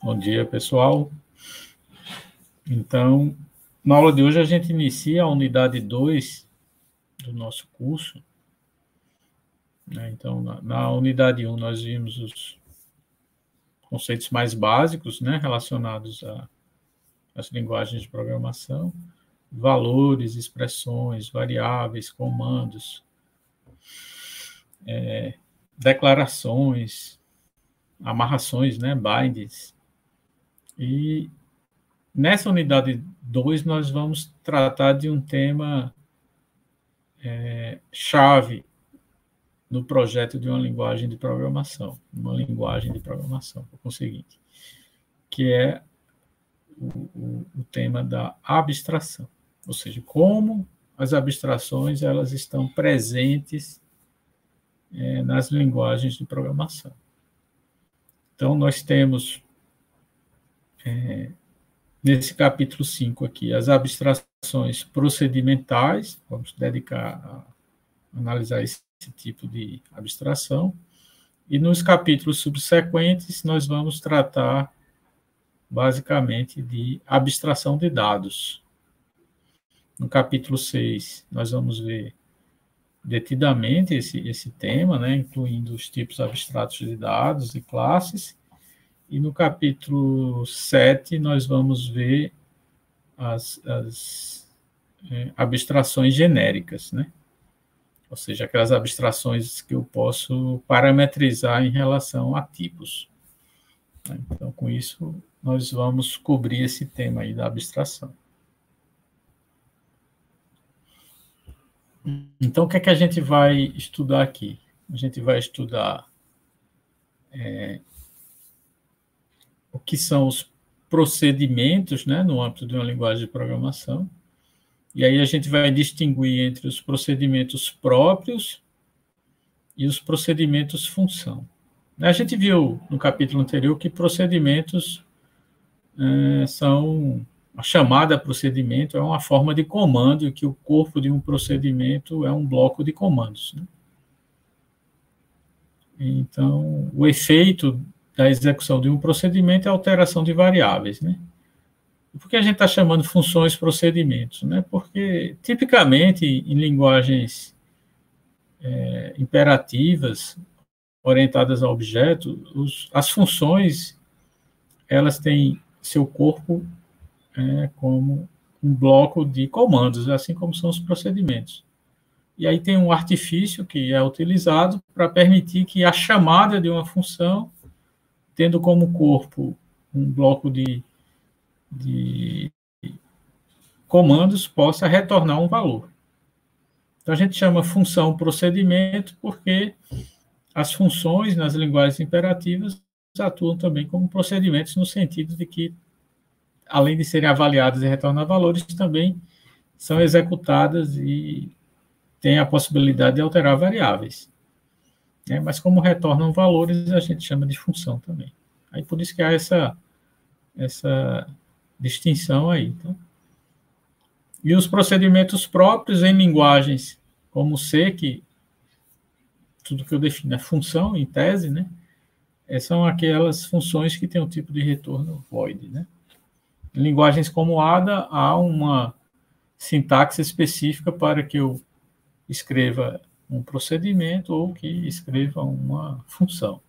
Bom dia, pessoal. Então, na aula de hoje a gente inicia a unidade 2 do nosso curso. Então, na unidade 1 nós vimos os conceitos mais básicos, relacionados às linguagens de programação, valores, expressões, variáveis, comandos, declarações, amarrações, bindings. E nessa unidade 2 nós vamos tratar de um tema chave no projeto de uma linguagem de programação, o seguinte, que é o tema da abstração, ou seja, como as abstrações elas estão presentes nas linguagens de programação. Então, nós temos, nesse capítulo 5 aqui, as abstrações procedimentais, vamos dedicar a analisar esse tipo de abstração, e nos capítulos subsequentes nós vamos tratar basicamente de abstração de dados. No capítulo 6 nós vamos ver detidamente esse tema, incluindo os tipos abstratos de dados e classes, e no capítulo 7 nós vamos ver as abstrações genéricas, ou seja, aquelas abstrações que eu posso parametrizar em relação a tipos. Então, com isso, nós vamos cobrir esse tema aí da abstração. Então, o que é que a gente vai estudar aqui? A gente vai estudar o que são os procedimentos, no âmbito de uma linguagem de programação. E aí a gente vai distinguir entre os procedimentos próprios e os procedimentos função. A gente viu no capítulo anterior que procedimentos são... A chamada procedimento é uma forma de comando, e que o corpo de um procedimento é um bloco de comandos. Então, o efeito da execução de um procedimento é a alteração de variáveis. Por que a gente está chamando funções procedimentos? Porque, tipicamente, em linguagens imperativas, orientadas a objetos, as funções elas têm seu corpo como um bloco de comandos, assim como são os procedimentos. E aí tem um artifício que é utilizado para permitir que a chamada de uma função, tendo como corpo um bloco de comandos, possa retornar um valor. Então, a gente chama função procedimento porque as funções nas linguagens imperativas atuam também como procedimentos, no sentido de que, além de serem avaliadas e retornar valores, também são executadas e têm a possibilidade de alterar variáveis. Mas como retornam valores, a gente chama de função também. Aí por isso que há essa distinção aí. Então. E os procedimentos próprios em linguagens como C, que tudo que eu defino é função, em tese, são aquelas funções que têm o tipo de retorno void. Em linguagens como Ada, há uma sintaxe específica para que eu escreva um procedimento ou que escreva uma função.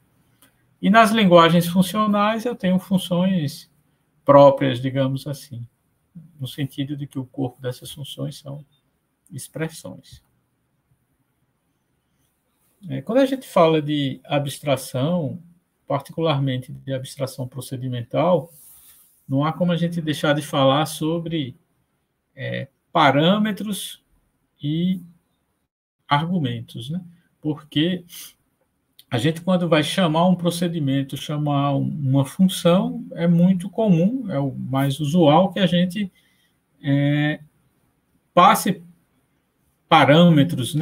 E nas linguagens funcionais, eu tenho funções próprias, digamos assim, no sentido de que o corpo dessas funções são expressões. Quando a gente fala de abstração, particularmente de abstração procedimental, não há como a gente deixar de falar sobre parâmetros e argumentos, Porque a gente, quando vai chamar um procedimento, chamar uma função, é muito comum, é o mais usual que a gente passe parâmetros,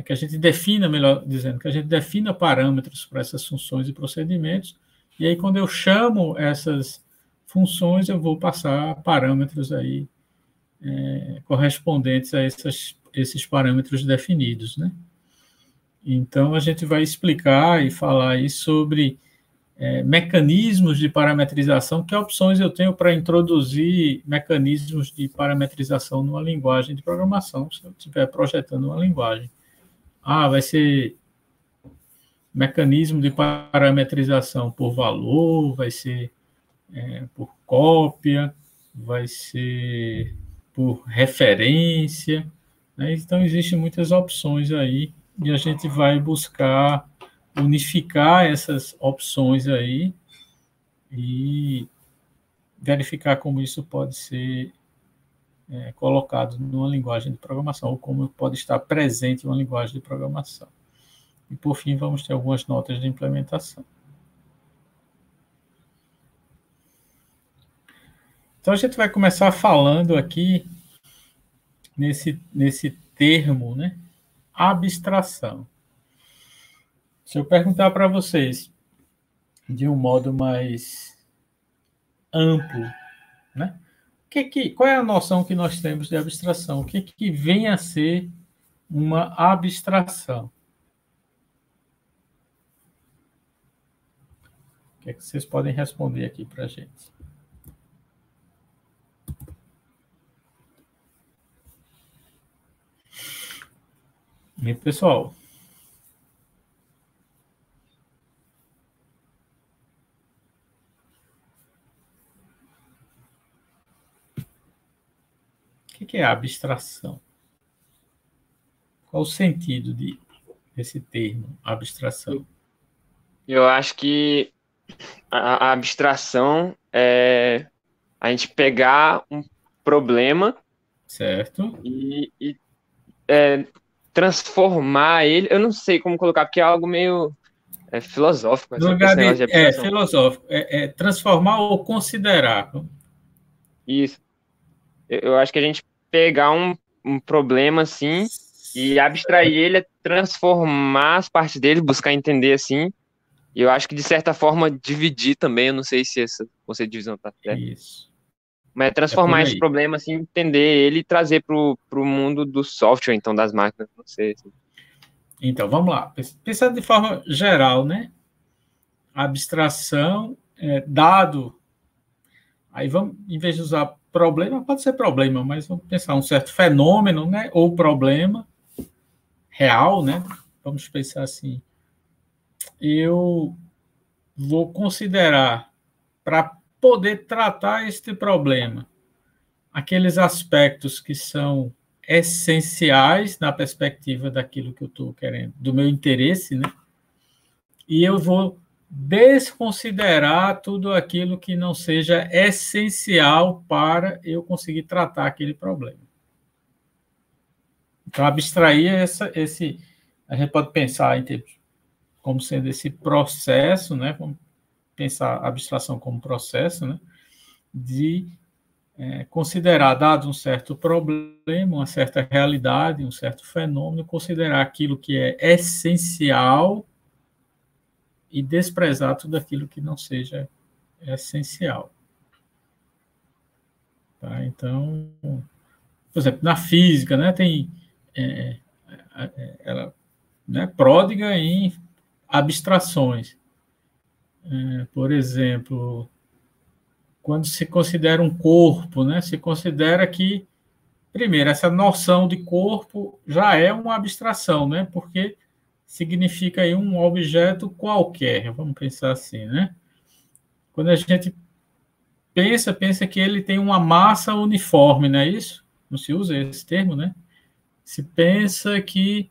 que a gente defina, melhor dizendo, que a gente defina parâmetros para essas funções e procedimentos, e aí quando eu chamo essas funções, eu vou passar parâmetros aí correspondentes a esses parâmetros definidos, Então, a gente vai explicar e falar aí sobre mecanismos de parametrização, que opções eu tenho para introduzir mecanismos de parametrização numa linguagem de programação, se eu estiver projetando uma linguagem. Vai ser mecanismo de parametrização por valor, vai ser por cópia, vai ser por referência, né? Então, existem muitas opções aí, e a gente vai buscar unificar essas opções aí e verificar como isso pode ser colocado numa linguagem de programação, ou como pode estar presente em uma linguagem de programação. E, por fim, vamos ter algumas notas de implementação. Então, a gente vai começar falando aqui nesse termo, né? Abstração. Se eu perguntar para vocês de um modo mais amplo, né? Qual é a noção que nós temos de abstração? O que vem a ser uma abstração? O que é que vocês podem responder aqui para a gente? E, pessoal? O que é abstração? Qual o sentido desse termo, abstração? Eu acho que a abstração é a gente pegar um problema, certo, e transformar ele. Eu não sei como colocar, porque é algo meio filosófico, no esse lugar negócio de abstração. filosófico, transformar ou considerar. Isso. Eu acho que a gente pegar um problema assim e abstrair ele, é transformar as partes dele, buscar entender assim. E eu acho que, de certa forma, dividir também. Eu não sei se esse conceito de divisão tá certo. Isso. Mas transformar esse problema, assim, entender ele e trazer para o mundo do software, então, das máquinas. Não sei. Assim. Então, vamos lá. Pensando de forma geral, né? Abstração, dado. Aí vamos, em vez de usar problema, pode ser problema, mas vamos pensar um certo fenômeno, né? Ou problema real, né? Vamos pensar assim. Eu vou considerar, para poder tratar este problema, aqueles aspectos que são essenciais na perspectiva daquilo que eu estou querendo, do meu interesse, né? E eu vou desconsiderar tudo aquilo que não seja essencial para eu conseguir tratar aquele problema. Então, abstrair a gente pode pensar em termos como sendo esse processo, né? Vamos pensar a abstração como processo, né? De considerar, dado um certo problema, uma certa realidade, um certo fenômeno, considerar aquilo que é essencial e desprezar tudo aquilo que não seja essencial. Tá? Então, por exemplo, na física, né, tem ela, né, pródiga em abstrações. Por exemplo, quando se considera um corpo, né, se considera que, primeiro, essa noção de corpo já é uma abstração, né, porque significa aí um objeto qualquer, vamos pensar assim, né? Quando a gente pensa que ele tem uma massa uniforme, não é isso? Não se usa esse termo, né? Se pensa que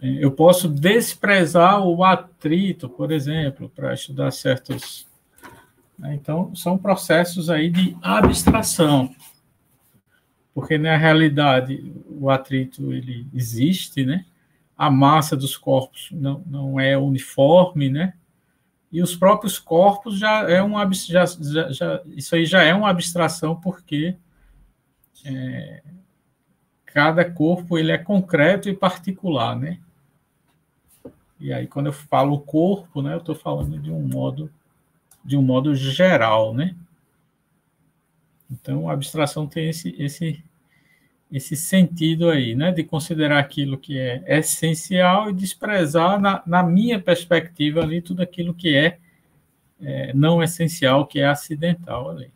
eu posso desprezar o atrito, por exemplo, para estudar certos. Então, são processos aí de abstração, porque na realidade o atrito ele existe, né? A massa dos corpos não é uniforme, né? E os próprios corpos isso aí já é uma abstração, porque cada corpo ele é concreto e particular, né? E aí, quando eu falo corpo, né, eu estou falando de um modo geral, né? Então, a abstração tem esse sentido aí, né, de considerar aquilo que é essencial e desprezar, na minha perspectiva ali, tudo aquilo que é não essencial, que é acidental ali.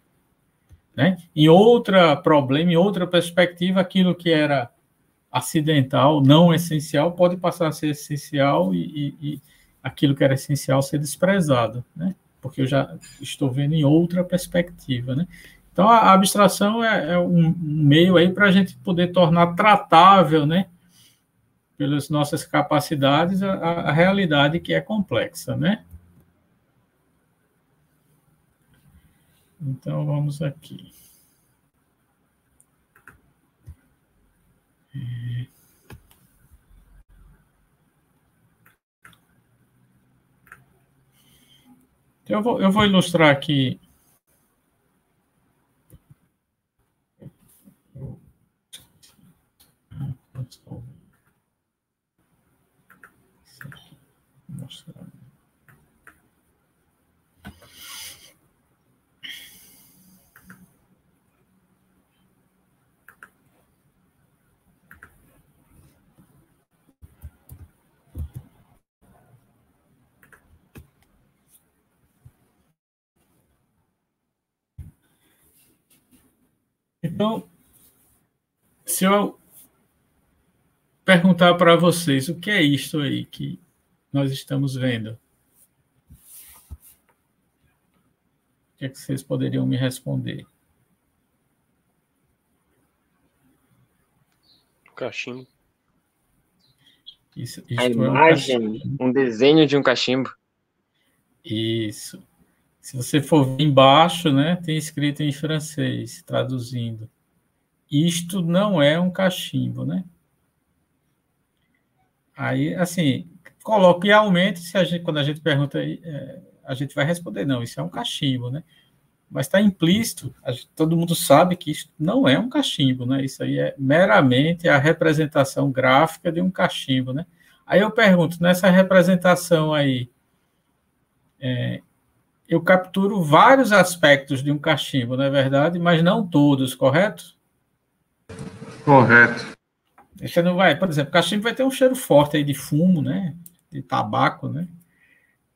Né? Em outra perspectiva, aquilo que era acidental, não essencial, pode passar a ser essencial e aquilo que era essencial ser desprezado, né? Porque eu já estou vendo em outra perspectiva, né? Então, a abstração é um meio aí para a gente poder tornar tratável, né, pelas nossas capacidades, a realidade que é complexa, né? Então, vamos aqui. Então, eu vou ilustrar aqui. Então, se eu perguntar para vocês o que é isto aí que nós estamos vendo, o que é que vocês poderiam me responder? Cachimbo. Isto a imagem, um desenho de um cachimbo. Isso. Se você for ver embaixo, né, tem escrito em francês, traduzindo. Isto não é um cachimbo, né? Aí, assim, coloquialmente, quando a gente pergunta, a gente vai responder, não, isso é um cachimbo, né? Mas está implícito, todo mundo sabe que isso não é um cachimbo, né? Isso aí é meramente a representação gráfica de um cachimbo, né? Aí eu pergunto, nessa representação aí, eu capturo vários aspectos de um cachimbo, não é verdade? Mas não todos, correto? Correto. Você não vai, por exemplo, cachimbo vai ter um cheiro forte aí de fumo, né? De tabaco, né?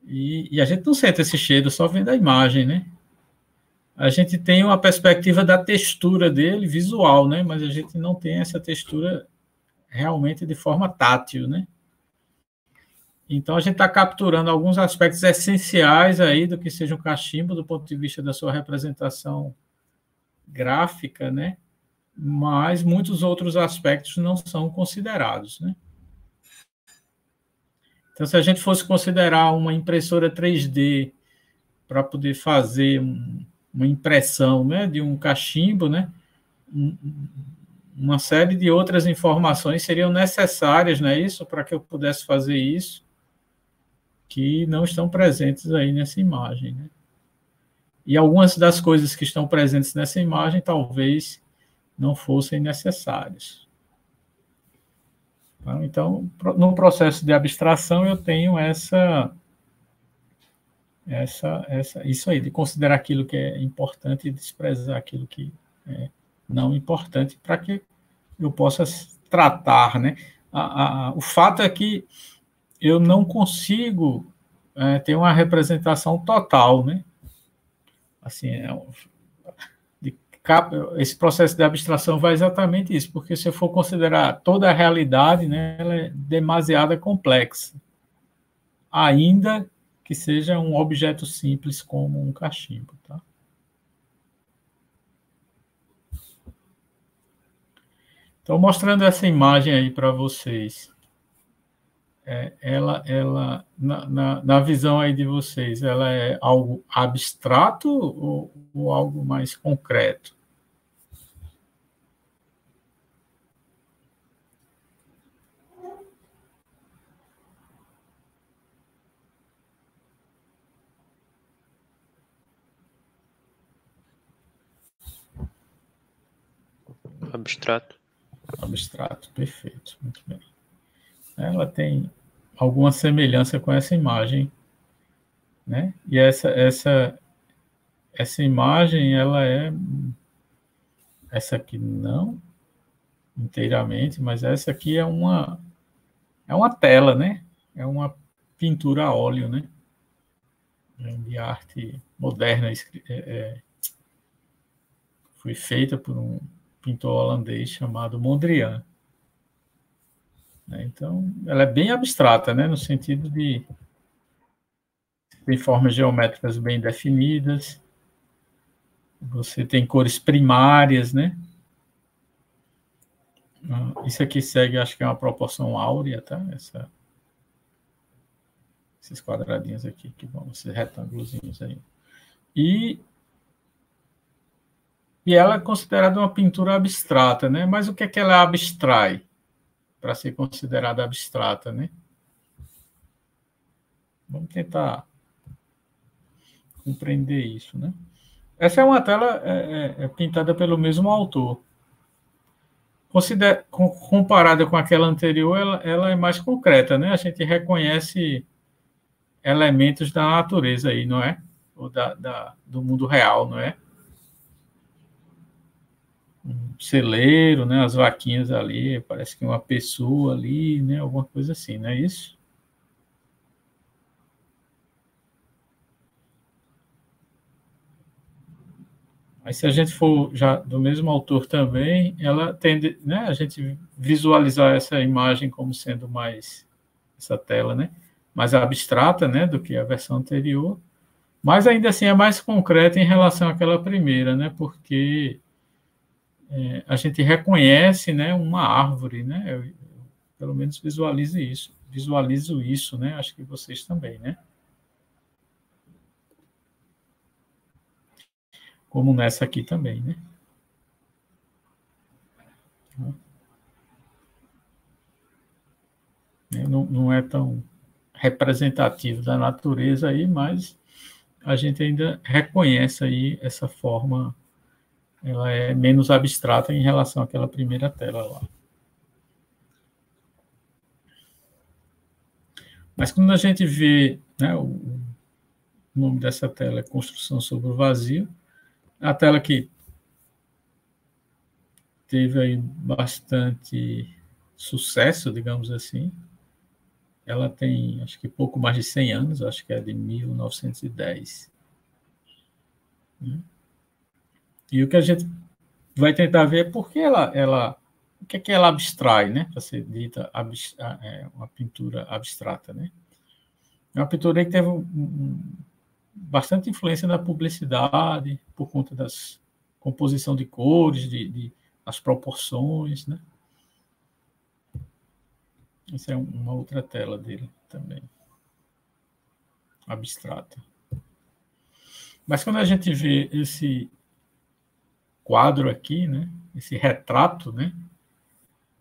E a gente não sente esse cheiro só vendo a imagem, né? A gente tem uma perspectiva da textura dele, visual, né? Mas a gente não tem essa textura realmente de forma tátil, né? Então, a gente está capturando alguns aspectos essenciais aí do que seja um cachimbo, do ponto de vista da sua representação gráfica, né? Mas muitos outros aspectos não são considerados, né? Então, se a gente fosse considerar uma impressora 3D para poder fazer uma impressão, né, de um cachimbo, né, uma série de outras informações seriam necessárias, não é isso, para que eu pudesse fazer isso, que não estão presentes aí nessa imagem, né? E algumas das coisas que estão presentes nessa imagem talvez não fossem necessárias. Então, no processo de abstração, eu tenho isso aí, de considerar aquilo que é importante e desprezar aquilo que é não importante, para que eu possa tratar, né? O fato é que eu não consigo ter uma representação total, né? Assim, esse processo de abstração vai exatamente isso, porque se eu for considerar toda a realidade, né, ela é demasiado complexa, ainda que seja um objeto simples como um cachimbo, tá? Então, mostrando essa imagem aí para vocês, ela na visão aí de vocês, ela é algo abstrato ou algo mais concreto? Abstrato. Abstrato, perfeito, muito bem. Ela tem alguma semelhança com essa imagem, né? E essa imagem, ela é essa aqui não. inteiramente, mas essa aqui é uma tela, né? É uma pintura a óleo, né? De arte moderna, foi feita por um pintor holandês chamado Mondrian. Então, ela é bem abstrata, né? No sentido de tem formas geométricas bem definidas, você tem cores primárias, né? Isso aqui segue, acho que é uma proporção áurea, tá? Esses quadradinhos aqui, que vão, esses retângulozinhos aí. E ela é considerada uma pintura abstrata, né? Mas o que é que ela abstrai para ser considerada abstrata, né? Vamos tentar compreender isso, né? Essa é uma tela pintada pelo mesmo autor. Comparada com aquela anterior, ela é mais concreta, né? A gente reconhece elementos da natureza aí, não é? Ou do mundo real, não é? Um celeiro, né? As vaquinhas ali, parece que uma pessoa ali, né? Alguma coisa assim, não é isso? Mas se a gente for já do mesmo autor também, ela tende, né? A gente visualizar essa imagem como sendo mais essa tela, né? Mais abstrata, né? Do que a versão anterior. Mas ainda assim é mais concreta em relação àquela primeira, né? Porque a gente reconhece, né, uma árvore, né? Eu, pelo menos visualizo isso, né? Acho que vocês também, né? Como nessa aqui também, né? Não é tão representativo da natureza aí, mas a gente ainda reconhece aí essa forma, ela é menos abstrata em relação àquela primeira tela lá. Mas quando a gente vê, né, o nome dessa tela é Construção sobre o Vazio, a tela que teve aí bastante sucesso, digamos assim, ela tem, acho que pouco mais de 100 anos, acho que é de 1910. Né? E o que a gente vai tentar ver é por que o que é que ela abstrai, né? Para ser dita uma pintura abstrata, né? É uma pintura que teve bastante influência na publicidade, por conta das composição de cores, as proporções, né? Essa é uma outra tela dele também, abstrata. Mas quando a gente vê esse quadro aqui, né? Esse retrato, né?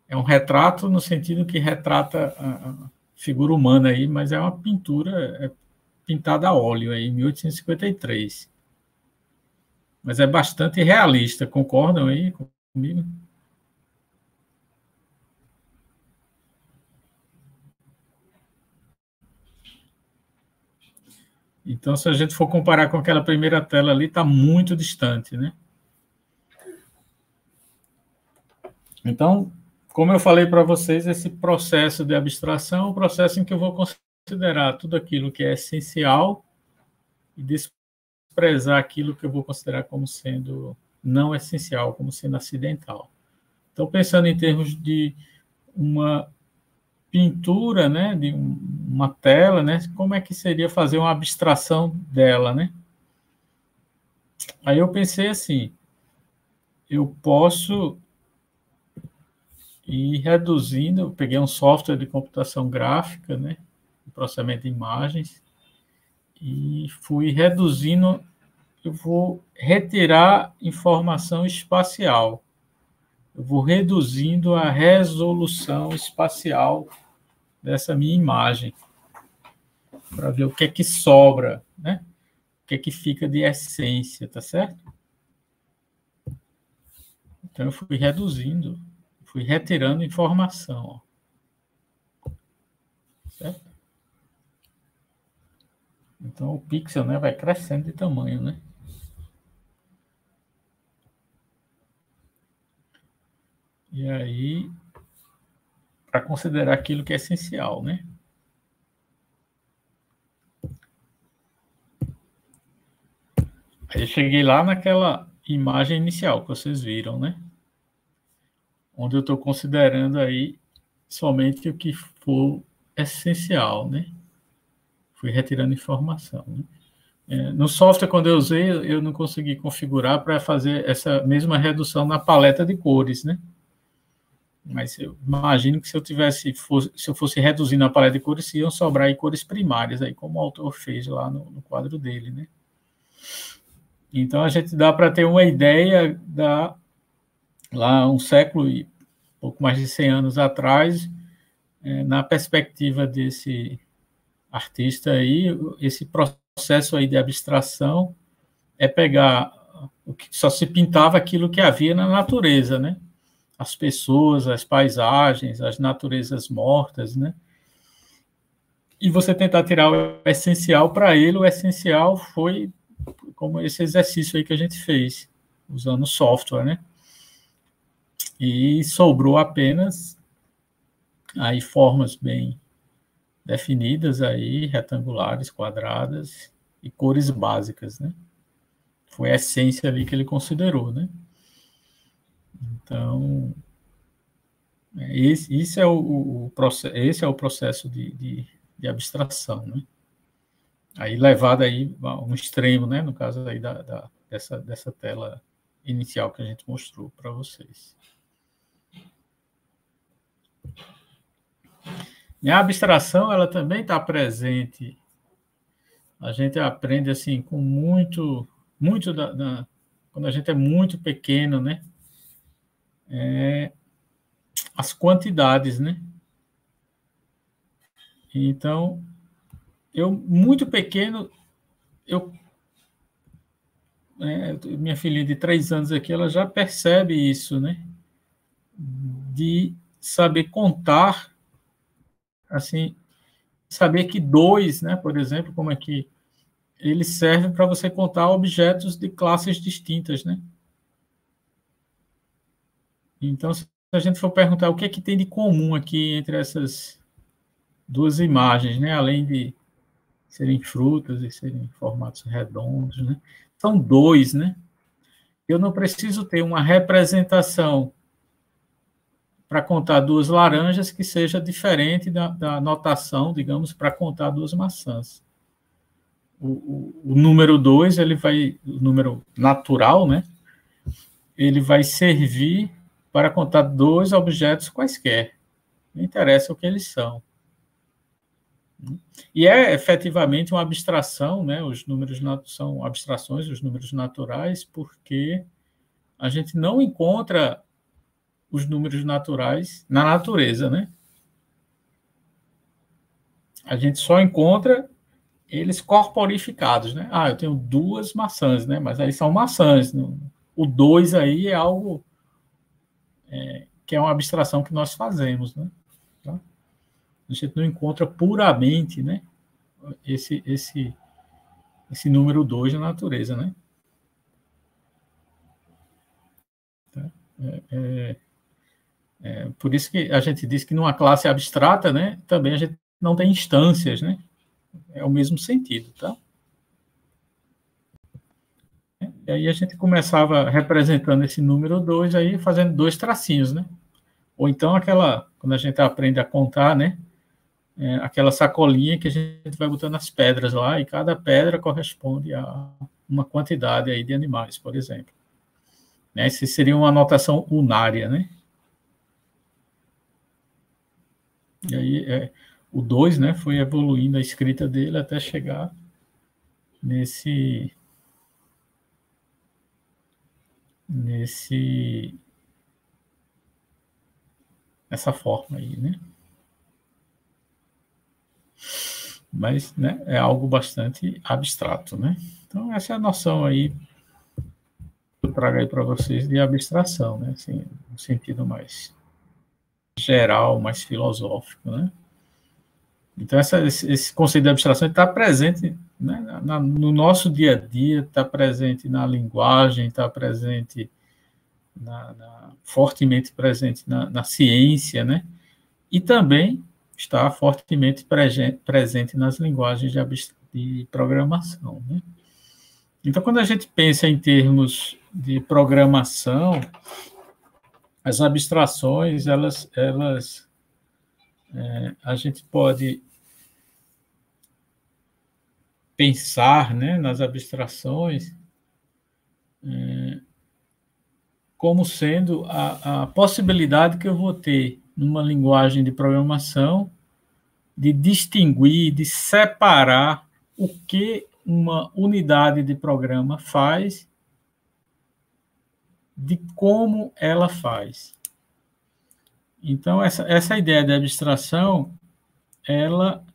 É um retrato no sentido que retrata a figura humana aí, mas é uma pintura pintada a óleo aí, em 1853. Mas é bastante realista, concordam aí comigo? Então, se a gente for comparar com aquela primeira tela ali, está muito distante, né? Então, como eu falei para vocês, esse processo de abstração é um processo em que eu vou considerar tudo aquilo que é essencial e desprezar aquilo que eu vou considerar como sendo não essencial, como sendo acidental. Então, pensando em termos de uma pintura, né, de uma tela, né, como é que seria fazer uma abstração dela, né? Aí eu pensei assim, eu posso ir reduzindo, eu peguei um software de computação gráfica, né, de processamento de imagens, e fui reduzindo, eu vou retirar informação espacial, eu vou reduzindo a resolução espacial dessa minha imagem, para ver o que é que sobra, né? O que é que fica de essência, tá certo? Então, eu fui reduzindo, fui retirando informação, ó. Certo? Então, o pixel, né, vai crescendo de tamanho, né? E aí, para considerar aquilo que é essencial, né? Aí eu cheguei lá naquela imagem inicial que vocês viram, né? Onde eu estou considerando aí somente o que for essencial, né? Fui retirando informação, né? No software, quando eu usei, eu não consegui configurar para fazer essa mesma redução na paleta de cores, né? Mas eu imagino que se eu fosse reduzindo a paleta de cores, iam sobrar aí cores primárias, aí como o autor fez lá no quadro dele, né? Então, a gente dá para ter uma ideia lá um século e pouco mais de 100 anos atrás, na perspectiva desse artista aí, esse processo aí de abstração é pegar o que só se pintava aquilo que havia na natureza, né? As pessoas, as paisagens, as naturezas mortas, né? E você tentar tirar o essencial para ele, o essencial foi como esse exercício aí que a gente fez, usando software, né? E sobrou apenas aí formas bem definidas aí, retangulares, quadradas e cores básicas, né? Foi a essência ali que ele considerou, né? Então, esse é o processo de abstração, né? Aí levado aí a um extremo, né? No caso aí dessa tela inicial que a gente mostrou para vocês. E a abstração, ela também está presente. A gente aprende assim com muito quando a gente é muito pequeno, né? As quantidades, né? Então, eu muito pequeno, minha filhinha de 3 anos aqui, ela já percebe isso, né? De saber contar, assim, saber que 2, né? Por exemplo, como é que ele serve para você contar objetos de classes distintas, né? Então, se a gente for perguntar o que é que tem de comum aqui entre essas duas imagens, né? Além de serem frutas e serem formatos redondos, né? São 2, né? Eu não preciso ter uma representação para contar 2 laranjas que seja diferente da notação, digamos, para contar 2 maçãs. O número 2, o número natural, né? Ele vai servir para contar 2 objetos quaisquer. Não interessa o que eles são. E é efetivamente uma abstração, né? Os números são abstrações, os números naturais, porque a gente não encontra os números naturais na natureza, né? A gente só encontra eles corporificados, né? Eu tenho 2 maçãs, né? Mas aí são maçãs. O 2 aí é algo que é uma abstração que nós fazemos, né? Tá? A gente não encontra puramente, né? Esse número 2 na natureza, né? Tá? Por isso que a gente diz que numa classe abstrata, né? Também a gente não tem instâncias, né? É o mesmo sentido, tá? E aí a gente começava representando esse número 2 aí, fazendo 2 tracinhos, né? Ou então quando a gente aprende a contar, né? Aquela sacolinha que a gente vai botando as pedras lá, e cada pedra corresponde a uma quantidade aí de animais, por exemplo. Né? Isso seria uma notação unária, né? E aí o 2, né, foi evoluindo a escrita dele até chegar essa forma aí, né? Mas, né, é algo bastante abstrato, né? Então, essa é a noção aí que eu trago aí para vocês de abstração, né? Assim, no sentido mais geral, mais filosófico, né? Então, esse conceito de abstração está presente, né, no nosso dia a dia, está presente na linguagem, está presente fortemente presente na ciência, né? E também está fortemente presente nas linguagens de programação, né? Então, quando a gente pensa em termos de programação, as abstrações, a gente pode pensar, né, nas abstrações como sendo a possibilidade que eu vou ter numa linguagem de programação de distinguir, de separar o que uma unidade de programa faz de como ela faz. Então, essa ideia de abstração, ela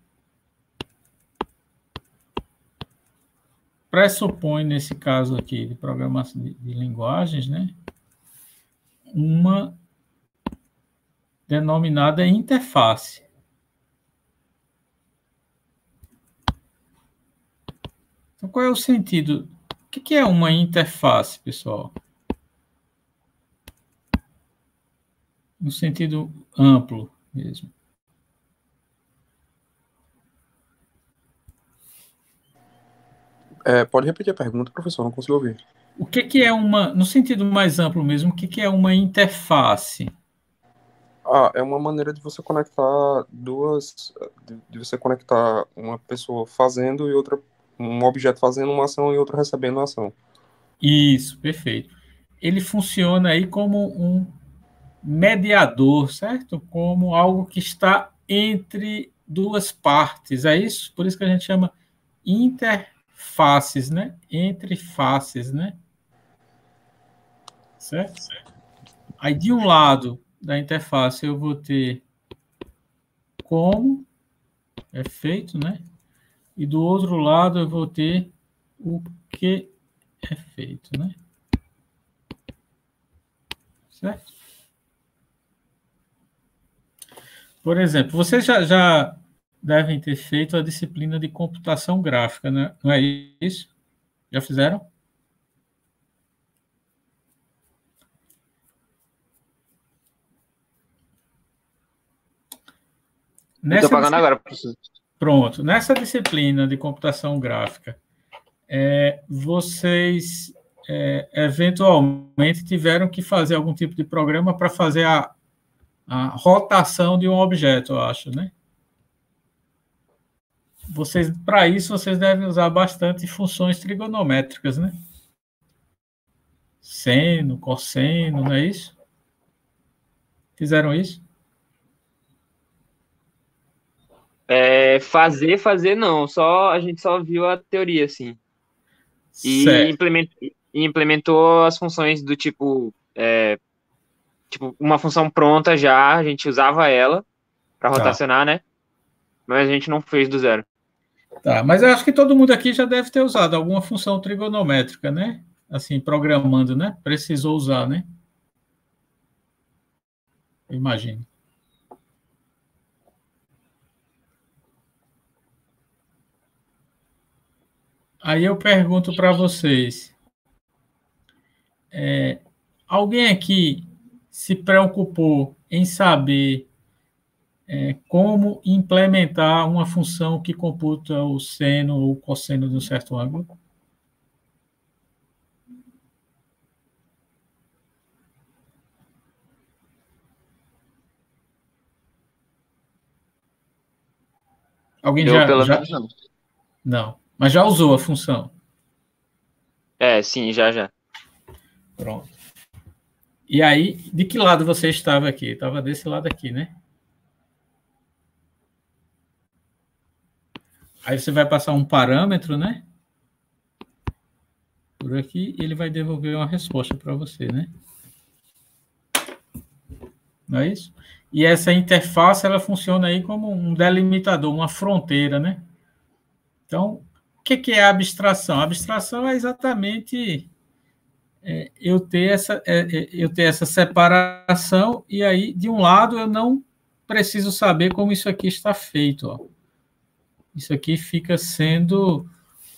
pressupõe, nesse caso aqui, de programação de linguagens, né, uma denominada interface. Então, qual é o sentido? O que é uma interface, pessoal? No sentido amplo mesmo. Pode repetir a pergunta, professor? Não consigo ouvir. O que é no sentido mais amplo mesmo, o que é uma interface? É uma maneira de você conectar de você conectar uma pessoa fazendo e outra, um objeto fazendo uma ação e outra recebendo uma ação. Isso, perfeito. Ele funciona aí como um mediador, certo? Como algo que está entre duas partes, é isso? Por isso que a gente chama interfaces, né? Entre faces, né? Certo? Aí, de um lado da interface, eu vou ter como é feito, né? E do outro lado, eu vou ter o que é feito, né? Certo? Por exemplo, vocês já devem ter feito a disciplina de computação gráfica, né? Não é isso? Já fizeram? Estou pagando agora, professor. Pronto. Nessa disciplina de computação gráfica, vocês eventualmente tiveram que fazer algum tipo de programa para fazer a rotação de um objeto, eu acho, né? Para isso, vocês devem usar bastante funções trigonométricas, né? Seno, cosseno, não é isso? Fizeram isso? Fazer não, a gente só viu a teoria, assim. E implementou as funções do tipo uma função pronta já, a gente usava ela para rotacionar, né? Mas a gente não fez do zero. Tá, mas eu acho que todo mundo aqui já deve ter usado alguma função trigonométrica, né? Assim, programando, né? Precisou usar, né? Imagino. Aí eu pergunto para vocês, alguém aqui se preocupou em saber como implementar uma função que computa o seno ou o cosseno de um certo ângulo? Alguém já... Não, mas já usou a função? Sim, já. Pronto. E aí, de que lado você estava aqui? Estava desse lado aqui, né? Aí você vai passar um parâmetro, né? Por aqui, e ele vai devolver uma resposta para você, né? Não é isso? E essa interface, ela funciona aí como um delimitador, uma fronteira, né? Então, o que é a abstração? A abstração é exatamente eu ter essa separação, e aí, de um lado, eu não preciso saber como isso aqui está feito. Ó. Isso aqui fica sendo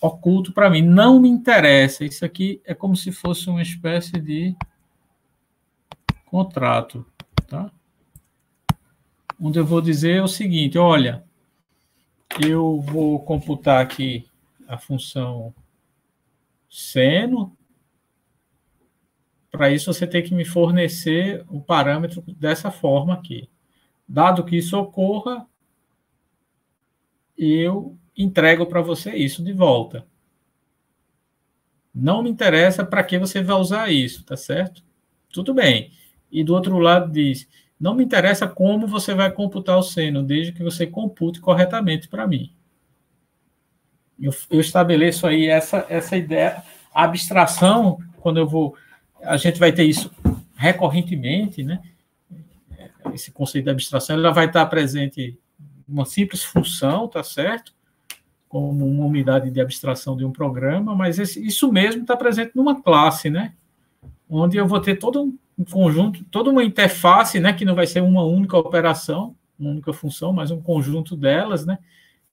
oculto para mim. Não me interessa. Isso aqui é como se fosse uma espécie de contrato, tá? Onde eu vou dizer o seguinte, olha, eu vou computar aqui a função seno. Para isso, você tem que me fornecer o parâmetro dessa forma aqui. Dado que isso ocorra, eu entrego para você isso de volta. Não me interessa para que você vai usar isso, tá certo? Tudo bem. E do outro lado diz, não me interessa como você vai computar o seno, desde que você compute corretamente para mim. Eu estabeleço aí essa ideia, a abstração, quando a gente vai ter isso recorrentemente, né? Esse conceito de abstração, ela vai estar presente em uma simples função, tá certo? Como uma unidade de abstração de um programa, mas isso mesmo está presente numa classe, né? Onde eu vou ter todo um conjunto, toda uma interface, né? Que não vai ser uma única operação, uma única função, mas um conjunto delas, né?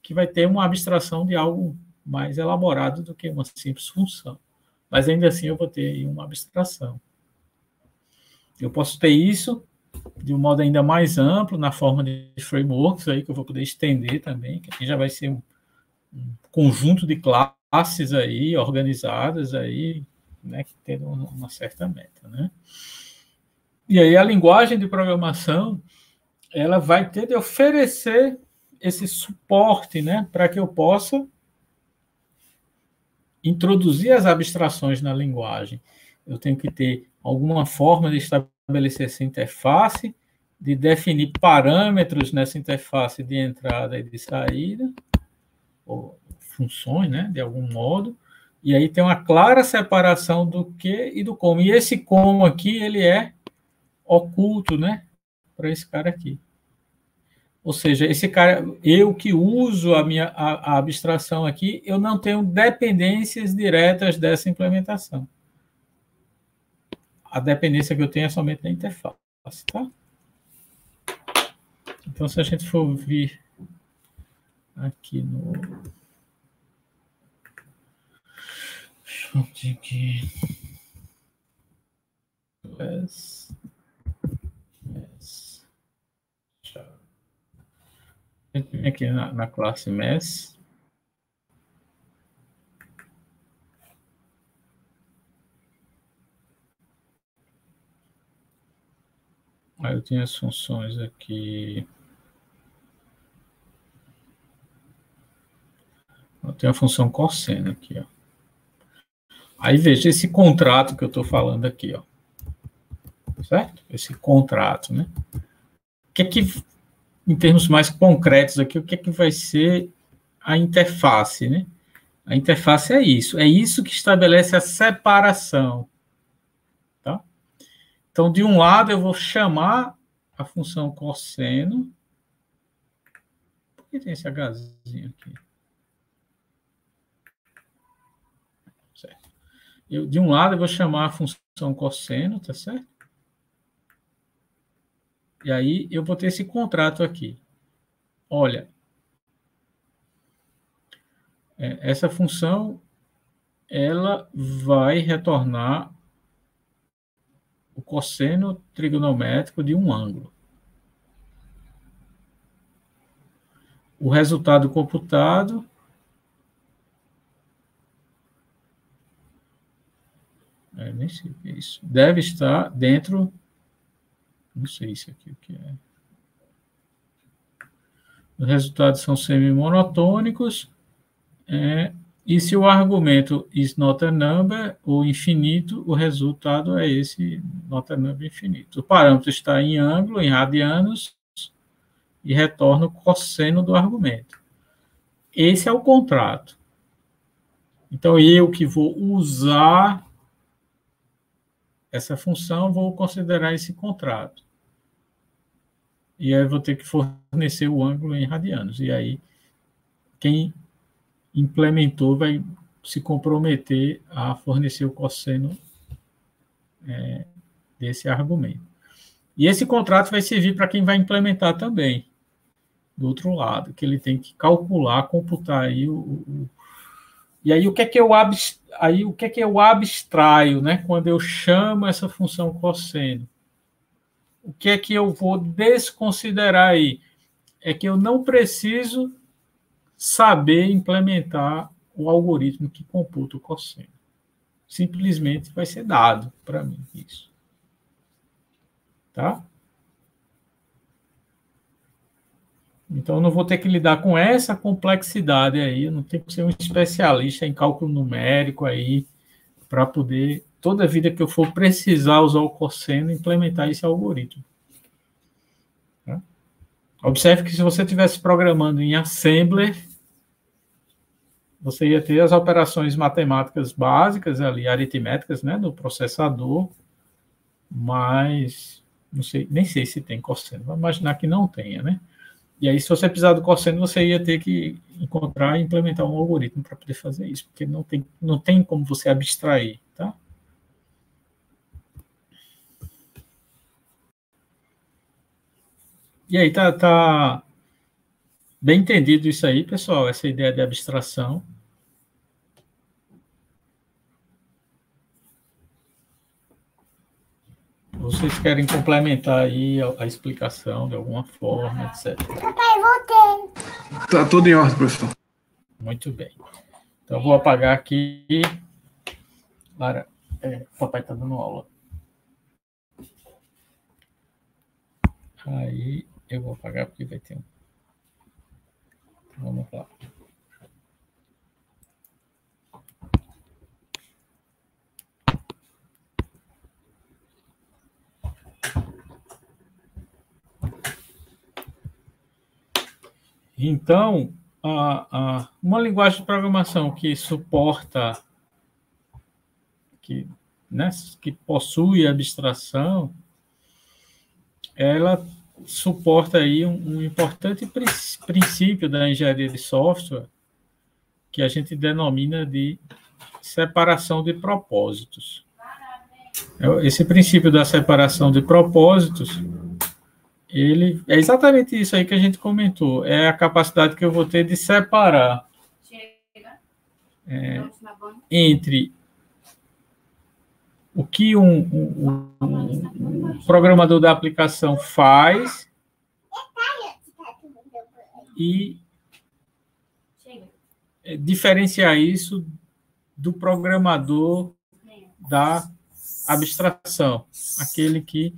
Que vai ter uma abstração de algo mais elaborado do que uma simples função. Mas ainda assim eu vou ter uma abstração. Eu posso ter isso de um modo ainda mais amplo, na forma de frameworks, aí, que eu vou poder estender também, que aqui já vai ser um conjunto de classes aí, organizadas aí, né, que tem uma certa meta, né? E aí a linguagem de programação, ela vai ter de oferecer esse suporte, né, para que eu possa introduzir as abstrações na linguagem. Eu tenho que ter alguma forma de estabelecer essa interface, de definir parâmetros nessa interface de entrada e de saída, ou funções, né, de algum modo, e aí tem uma clara separação do que e do como. E esse como aqui, ele é oculto, né, para esse cara aqui. Ou seja, esse cara, eu que uso a abstração aqui, eu não tenho dependências diretas dessa implementação. A dependência que eu tenho é somente da interface, tá? Então, se a gente for vir aqui no... Deixa eu ver aqui. Aqui na classe MES. Aí eu tenho as funções aqui. Eu tenho a função cosseno aqui, ó. Aí veja esse contrato que eu estou falando aqui, ó. Certo? Esse contrato, né? O que é que, em termos mais concretos aqui, o que é que vai ser a interface, né? A interface é isso que estabelece a separação, tá? Então, de um lado, eu vou chamar a função cosseno. Por que tem esse Hzinho aqui? Certo. De um lado, eu vou chamar a função cosseno, tá certo? E aí, eu vou ter esse contrato aqui. Olha, essa função, ela vai retornar o cosseno trigonométrico de um ângulo. O resultado computado nem sei o que é isso. Deve estar dentro... Não sei isso aqui o que é. Os resultados são semi-monotônicos. E se o argumento is not a number, ou infinito, o resultado é esse not a number infinito. O parâmetro está em ângulo, em radianos, e retorna o cosseno do argumento. Esse é o contrato. Então, eu que vou usar essa função, vou considerar esse contrato. E aí eu vou ter que fornecer o ângulo em radianos. E aí, quem implementou vai se comprometer a fornecer o cosseno desse argumento. E esse contrato vai servir para quem vai implementar também, do outro lado, que ele tem que calcular, computar aí e aí o que é que eu abstraio, né, quando eu chamo essa função cosseno? o que é que eu vou desconsiderar aí? É que eu não preciso saber implementar o algoritmo que computa o cosseno. Simplesmente vai ser dado para mim isso. Tá? Então, eu não vou ter que lidar com essa complexidade aí, eu não tenho que ser um especialista em cálculo numérico aí, para poder, toda vida que eu for precisar usar o cosseno, implementar esse algoritmo. Tá? Observe que se você estivesse programando em Assembler, você ia ter as operações matemáticas básicas ali, aritméticas, né, do processador, mas não sei, nem sei se tem cosseno, vamos imaginar que não tenha, né? E aí, se você precisar do cosseno, você ia ter que encontrar e implementar um algoritmo para poder fazer isso, porque não tem como você abstrair, tá? E aí, tá bem entendido isso aí, pessoal, essa ideia de abstração. Vocês querem complementar aí a explicação de alguma forma, etc. Papai, voltei. Tá tudo em ordem, professor. Muito bem. Então, eu vou apagar aqui. Lara, papai está dando aula. Aí, eu vou apagar porque vai ter um. Vamos lá. Então, uma linguagem de programação que suporta, que possui abstração, ela suporta aí um importante princípio da engenharia de software, que a gente denomina de separação de propósitos. Esse princípio da separação de propósitos, ele é exatamente isso aí que a gente comentou, é a capacidade que eu vou ter de separar entre o que um programador da aplicação faz e diferenciar isso do programador da abstração, aquele que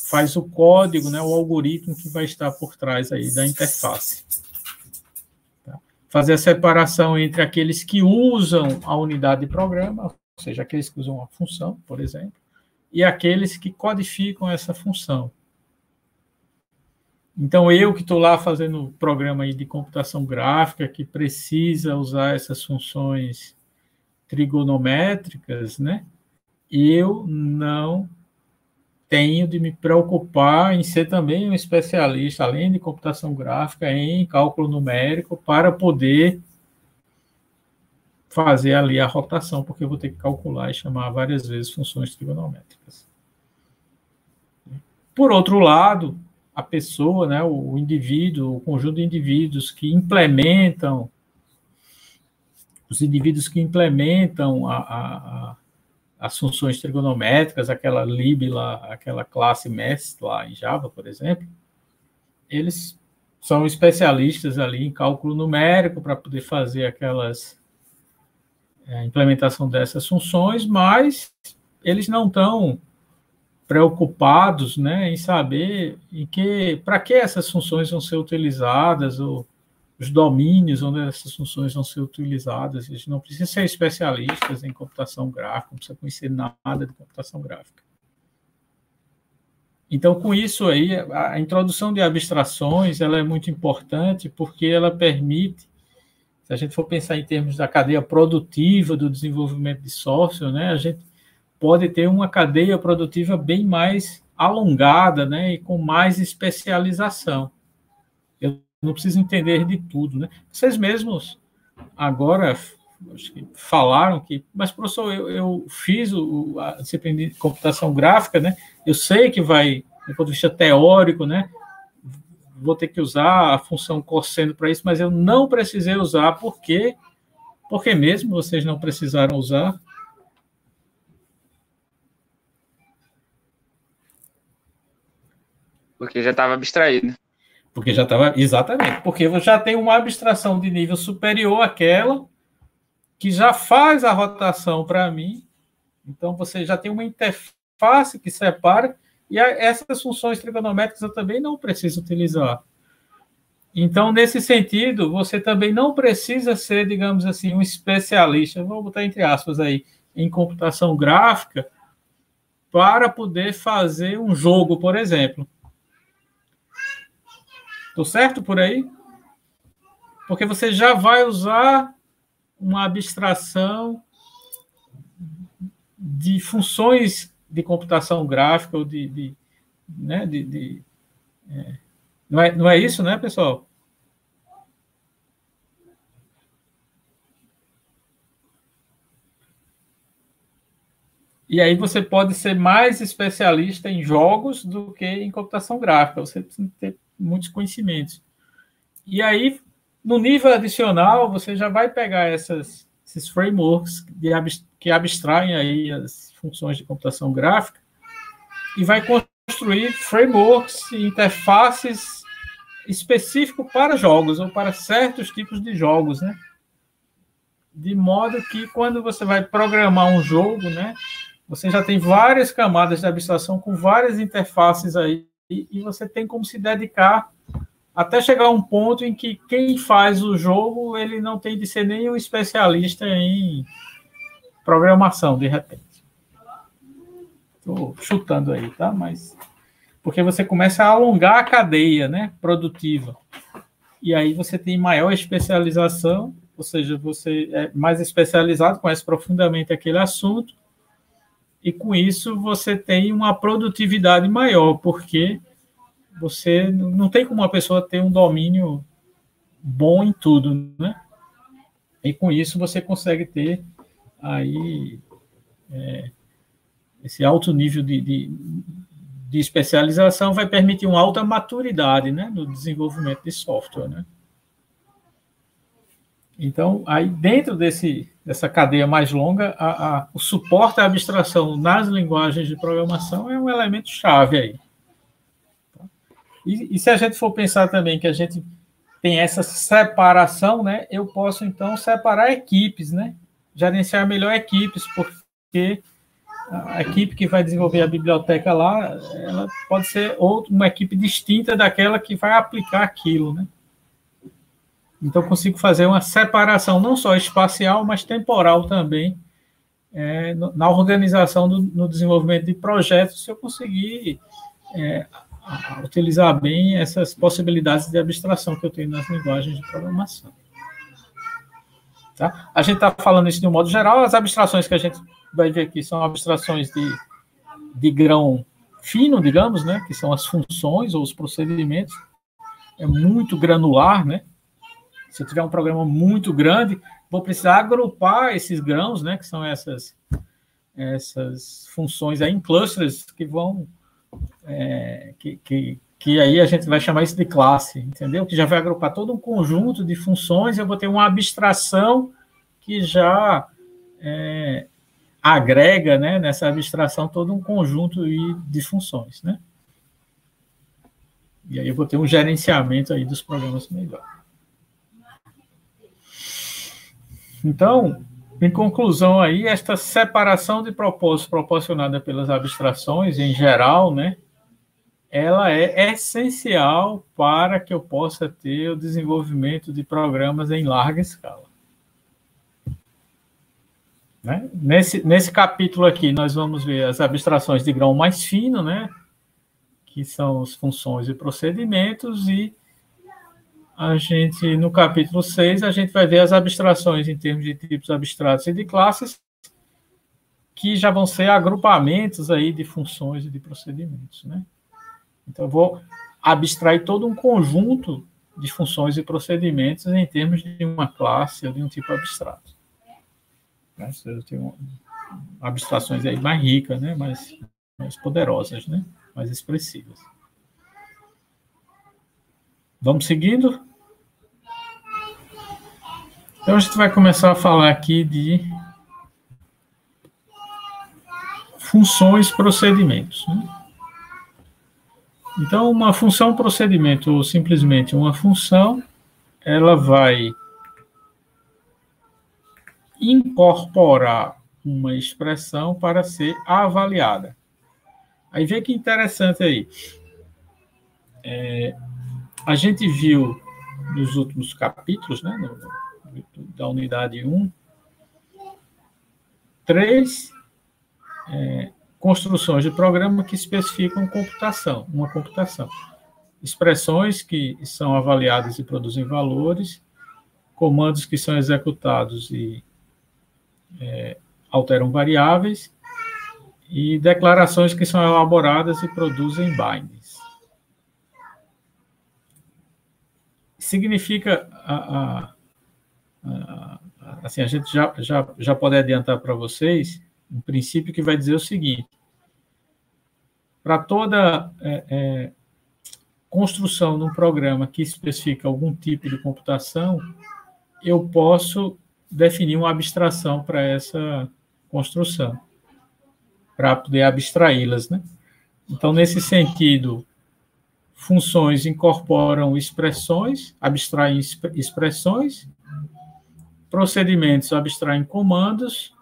faz o código, né, o algoritmo que vai estar por trás aí da interface. Tá? Fazer a separação entre aqueles que usam a unidade de programa, ou seja, aqueles que usam a função, por exemplo, e aqueles que codificam essa função. Então, eu que estou lá fazendo programa aí de computação gráfica, que precisa usar essas funções trigonométricas, né, eu não tenho de me preocupar em ser também um especialista, além de computação gráfica, em cálculo numérico, para poder fazer ali a rotação, porque eu vou ter que calcular e chamar várias vezes funções trigonométricas. Por outro lado, a pessoa, né, o indivíduo, o conjunto de indivíduos que implementam, os indivíduos que implementam as funções trigonométricas, aquela lib lá, aquela classe MEST lá em Java, por exemplo, eles são especialistas ali em cálculo numérico para poder fazer a implementação dessas funções, mas eles não estão preocupados, né, em saber para que essas funções vão ser utilizadas, ou os domínios onde essas funções vão ser utilizadas. Eles não precisam ser especialistas em computação gráfica, não precisam conhecer nada de computação gráfica. Então, com isso aí, a introdução de abstrações ela é muito importante, porque ela permite, se a gente for pensar em termos da cadeia produtiva do desenvolvimento de software, né, a gente pode ter uma cadeia produtiva bem mais alongada, né, e com mais especialização. Eu não preciso entender de tudo, né? Vocês mesmos agora acho que falaram que, mas professor, eu fiz a disciplina de computação gráfica, né? Eu sei que vai, do ponto de vista teórico, né? Vou ter que usar a função cosseno para isso, mas eu não precisei usar, por quê? Porque mesmo vocês não precisaram usar. Porque já estava abstraído. Porque já estava... Exatamente. Porque eu já tenho uma abstração de nível superior àquela que já faz a rotação para mim. Então, você já tem uma interface que separa, e essas funções trigonométricas eu também não preciso utilizar. Então, nesse sentido, você também não precisa ser, digamos assim, um especialista, vou botar entre aspas aí, em computação gráfica, para poder fazer um jogo, por exemplo. Estou certo por aí? Porque você já vai usar uma abstração de funções de computação gráfica, ou né, não é isso, né, pessoal? E aí você pode ser mais especialista em jogos do que em computação gráfica. Você precisa ter muitos conhecimentos. E aí, no nível adicional, você já vai pegar esses frameworks que abstraem aí as funções de computação gráfica e vai construir frameworks e interfaces específicos para jogos ou para certos tipos de jogos, né? De modo que quando você vai programar um jogo, né, você já tem várias camadas de abstração com várias interfaces aí e você tem como se dedicar até chegar a um ponto em que quem faz o jogo, ele não tem de ser nem um especialista em programação, de repente. Estou chutando aí, tá? Mas porque você começa a alongar a cadeia, né, produtiva. E aí você tem maior especialização, ou seja, você é mais especializado, conhece profundamente aquele assunto, e com isso você tem uma produtividade maior, porque você não tem como uma pessoa ter um domínio bom em tudo, né? E com isso você consegue ter aí esse alto nível de especialização, vai permitir uma alta maturidade, né, no desenvolvimento de software, né? Então, aí dentro dessa cadeia mais longa, o suporte à abstração nas linguagens de programação é um elemento chave aí. E se a gente for pensar também que a gente tem essa separação, né, eu posso, então, separar equipes, né? Gerenciar melhor equipes, porque a equipe que vai desenvolver a biblioteca lá, ela pode ser uma equipe distinta daquela que vai aplicar aquilo, né? Então, consigo fazer uma separação não só espacial, mas temporal também, na organização no desenvolvimento de projetos, se eu conseguir utilizar bem essas possibilidades de abstração que eu tenho nas linguagens de programação. Tá? A gente está falando isso de um modo geral, as abstrações que a gente vai ver aqui são abstrações de grão fino, digamos, né, que são as funções ou os procedimentos, é muito granular, né? Se eu tiver um programa muito grande, vou precisar agrupar esses grãos, né, que são essas funções aí em clusters que vão que aí a gente vai chamar isso de classe, entendeu? Que já vai agrupar todo um conjunto de funções, eu vou ter uma abstração que já agrega, né, nessa abstração todo um conjunto de funções, né? E aí eu vou ter um gerenciamento aí dos programas melhor. Então, em conclusão aí, esta separação de propósitos proporcionada pelas abstrações, em geral, né, ela é essencial para que eu possa ter o desenvolvimento de programas em larga escala. Né? Nesse capítulo aqui, nós vamos ver as abstrações de grão mais fino, né, que são as funções e procedimentos, e no capítulo 6, a gente vai ver as abstrações em termos de tipos abstratos e de classes, que já vão ser agrupamentos aí de funções e de procedimentos, né? Então, eu vou abstrair todo um conjunto de funções e procedimentos em termos de uma classe ou de um tipo abstrato. Né? Eu tenho abstrações aí mais ricas, né? mais poderosas, né? Mais expressivas. Vamos seguindo? Então, a gente vai começar a falar aqui de funções, procedimentos. Né? Então, uma função procedimento, ou simplesmente uma função, ela vai incorporar uma expressão para ser avaliada. Aí vê que interessante aí. A gente viu nos últimos capítulos, né, da unidade 1, 3 construções de programa que especificam uma computação. Expressões que são avaliadas e produzem valores, comandos que são executados e alteram variáveis, e declarações que são elaboradas e produzem bindings. Significa, assim, a gente já pode adiantar para vocês um princípio que vai dizer o seguinte: para toda construção de um programa que especifica algum tipo de computação, eu posso definir uma abstração para essa construção, para poder abstraí-las, né? Então, nesse sentido, funções incorporam expressões, abstraem expressões, procedimentos abstraem comandos,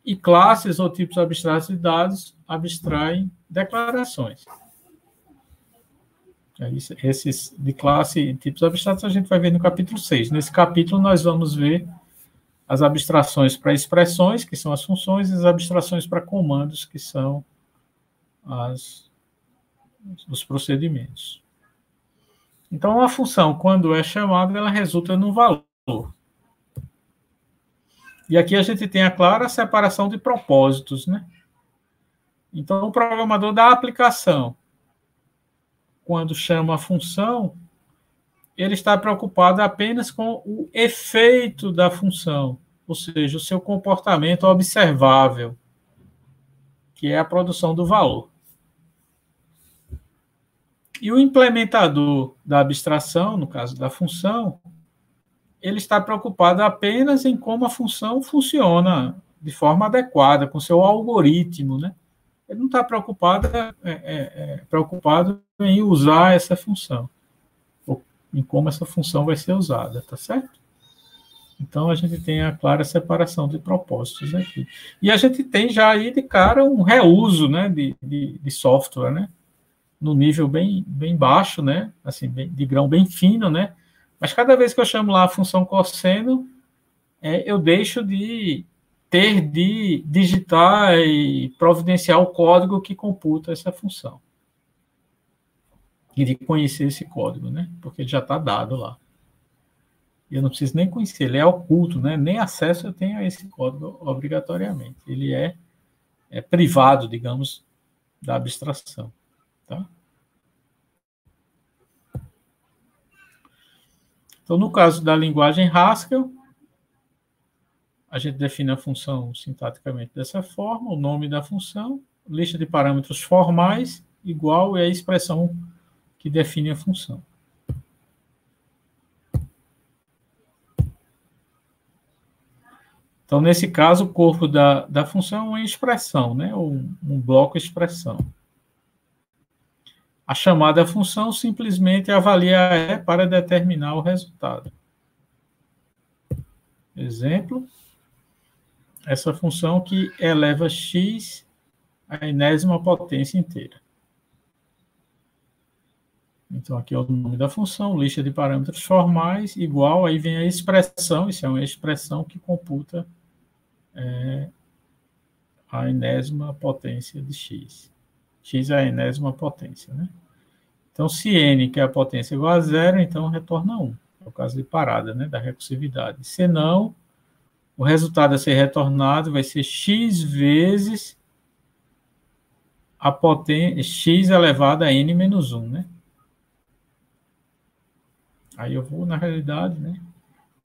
e classes ou tipos abstratos de dados abstraem declarações. Esses de classe e tipos abstratos a gente vai ver no capítulo 6. Nesse capítulo, nós vamos ver as abstrações para expressões, que são as funções, e as abstrações para comandos, que são os procedimentos. Então, uma função, quando é chamada, ela resulta no valor. E aqui a gente tem a clara separação de propósitos, né? Então, o programador da aplicação, quando chama a função, ele está preocupado apenas com o efeito da função, ou seja, o seu comportamento observável, que é a produção do valor. E o implementador da abstração, no caso da função, ele está preocupado apenas em como a função funciona de forma adequada, com seu algoritmo, né? Ele não está preocupado em usar essa função, ou em como essa função vai ser usada, tá certo? Então, a gente tem a clara separação de propósitos aqui. E a gente tem já aí de cara um reuso, né, de software, né? No nível bem baixo, né? Assim, de grão bem fino, né? Mas cada vez que eu chamo lá a função cosseno, eu deixo de ter de digitar e providenciar o código que computa essa função. E de conhecer esse código, né? Porque ele já está dado lá. E eu não preciso nem conhecer, ele é oculto, né? Nem acesso eu tenho a esse código obrigatoriamente. Ele é privado, digamos, da abstração. Tá? Então, no caso da linguagem Haskell, a gente define a função sintaticamente dessa forma, o nome da função, lista de parâmetros formais, igual é a expressão que define a função. Então, nesse caso, o corpo da função é uma expressão, né? Um bloco expressão. A chamada função simplesmente avalia para determinar o resultado. Exemplo, essa função que eleva x à enésima potência inteira. Então, aqui é o nome da função, lista de parâmetros formais, igual, aí vem a expressão, isso é uma expressão que computa a enésima potência de x. X é a enésima potência, né? Então, se n, que é a potência, igual a zero, então retorna 1. É o caso de parada, né, da recursividade. Se não, o resultado a ser retornado vai ser x vezes a potência, x elevado a n menos 1, né? Aí eu vou, na realidade, né,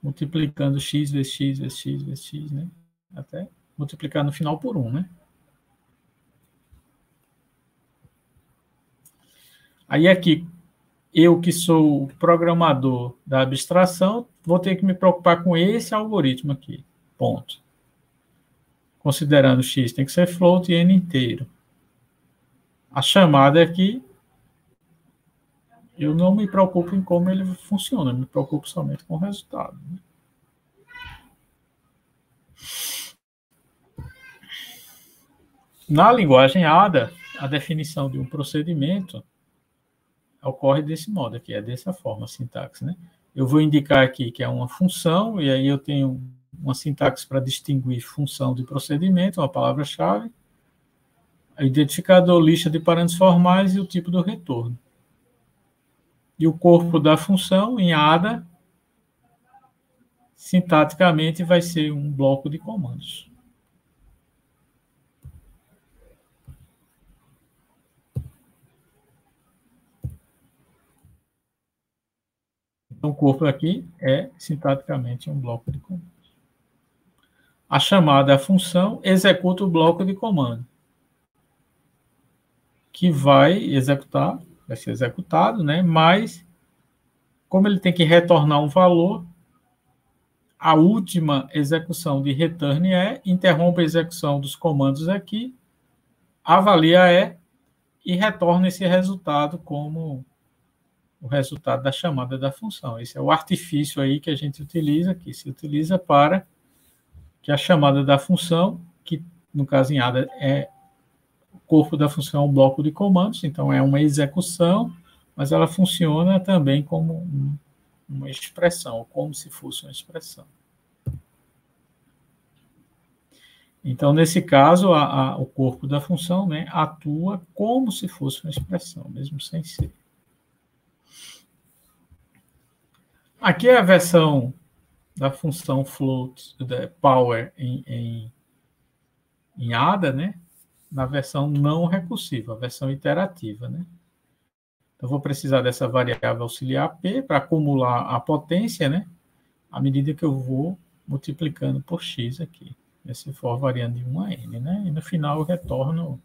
multiplicando x vezes x vezes x vezes x, né, até multiplicar no final por 1, né? Aí aqui, eu que sou o programador da abstração, vou ter que me preocupar com esse algoritmo aqui, ponto. Considerando x tem que ser float e n inteiro. A chamada aqui eu não me preocupo em como ele funciona, eu me preocupo somente com o resultado. Né? Na linguagem ADA, a definição de um procedimento ocorre desse modo aqui, é dessa forma a sintaxe, né? Eu vou indicar aqui que é uma função, e aí eu tenho uma sintaxe para distinguir função de procedimento, uma palavra-chave, identificador, lista de parâmetros formais e o tipo do retorno. E o corpo da função, em ADA, sintaticamente vai ser um bloco de comandos. Então, o corpo aqui é, sintaticamente, um bloco de comandos. A chamada função executa o bloco de comando, que vai executar, vai ser executado, né? Mas, como ele tem que retornar um valor, a última execução de return interrompe a execução dos comandos aqui, avalia e retorna esse resultado como o resultado da chamada da função. Esse é o artifício aí que a gente utiliza, que se utiliza para que a chamada da função, que no caso em ADA o corpo da função é um bloco de comandos, então é uma execução, mas ela funciona também como uma expressão, como se fosse uma expressão. Então, nesse caso, o corpo da função, né, atua como se fosse uma expressão, mesmo sem ser. Aqui é a versão da função float, da power em ADA, né, na versão não recursiva, a versão iterativa, né. Eu vou precisar dessa variável auxiliar P para acumular a potência, né, à medida que eu vou multiplicando por x aqui. Se for variando de 1 a n, né? E no final eu retorno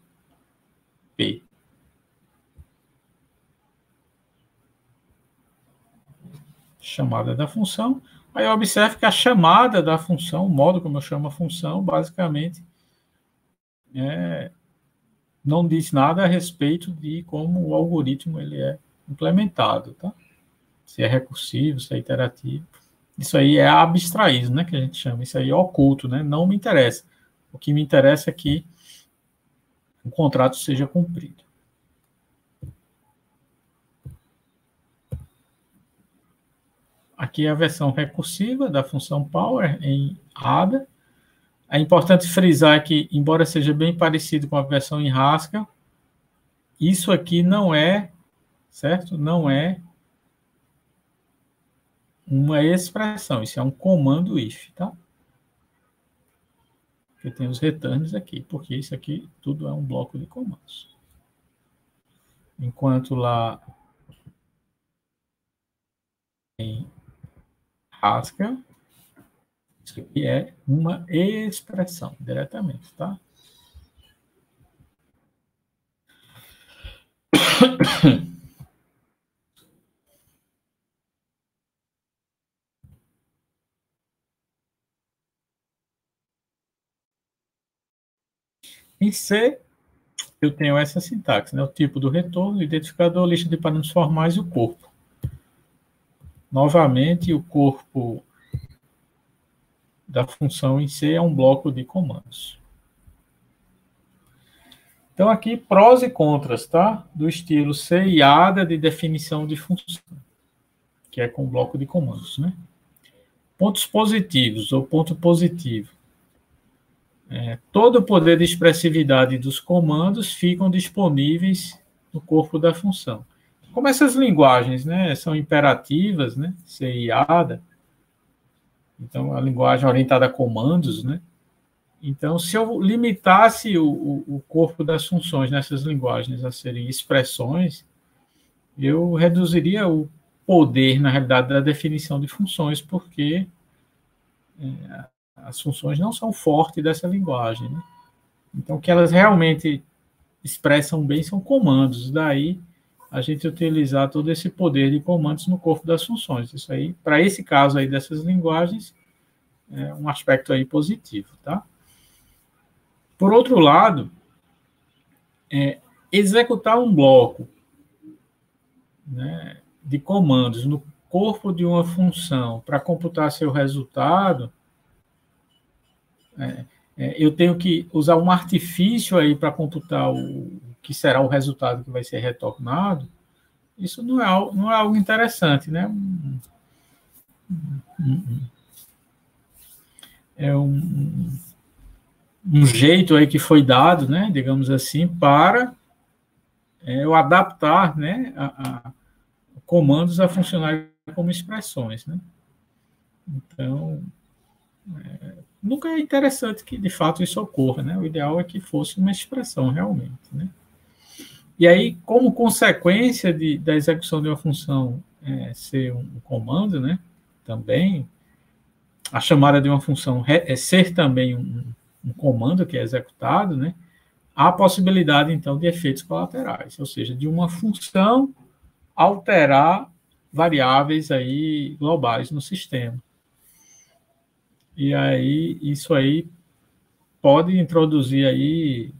P. Chamada da função. Aí eu observo que a chamada da função, o modo como eu chamo a função, basicamente, não diz nada a respeito de como o algoritmo ele é implementado, tá? Se é recursivo, se é iterativo. Isso aí é abstraído, né, que a gente chama. Isso aí é oculto, né? Não me interessa. O que me interessa é que o contrato seja cumprido. Aqui é a versão recursiva da função power em ADA. É importante frisar que, embora seja bem parecido com a versão em Haskell, isso aqui não é, certo? Não é uma expressão, isso é um comando if, tá? Eu tenho os returns aqui, porque isso aqui tudo é um bloco de comandos. Enquanto lá em Haskell, isso aqui é uma expressão, diretamente, tá? Em C, eu tenho essa sintaxe, né? O tipo do retorno, o identificador, lista de parâmetros formais e o corpo. Novamente, o corpo da função em C é um bloco de comandos. Então, aqui, prós e contras, tá? Do estilo C e ADA de definição de função, que é com bloco de comandos, né? Pontos positivos, ou ponto positivo. Todo o poder de expressividade dos comandos ficam disponíveis no corpo da função. Como essas linguagens, né, são imperativas, né, C e ADA, então a linguagem orientada a comandos, né, então se eu limitasse o corpo das funções nessas linguagens a serem expressões, eu reduziria o poder, na realidade, da definição de funções, porque as funções não são fortes dessa linguagem, né? Então, o que elas realmente expressam bem são comandos. Daí, a gente utilizar todo esse poder de comandos no corpo das funções. Isso aí, para esse caso aí dessas linguagens, é um aspecto aí positivo, tá? Por outro lado, executar um bloco né, de comandos no corpo de uma função para computar seu resultado, eu tenho que usar um artifício aí para computar o que será o resultado que vai ser retornado. Isso não é algo interessante, né? É um jeito aí que foi dado, né, digamos assim, para eu adaptar, né, a comandos a funcionarem como expressões, né? Então, nunca é interessante que, de fato, isso ocorra, né? O ideal é que fosse uma expressão, realmente, né? E aí, como consequência da execução de uma função ser um comando, né, também, a chamada de uma função ser também um comando que é executado, né, há a possibilidade, então, de efeitos colaterais, ou seja, de uma função alterar variáveis aí globais no sistema. E aí, isso aí pode introduzir aí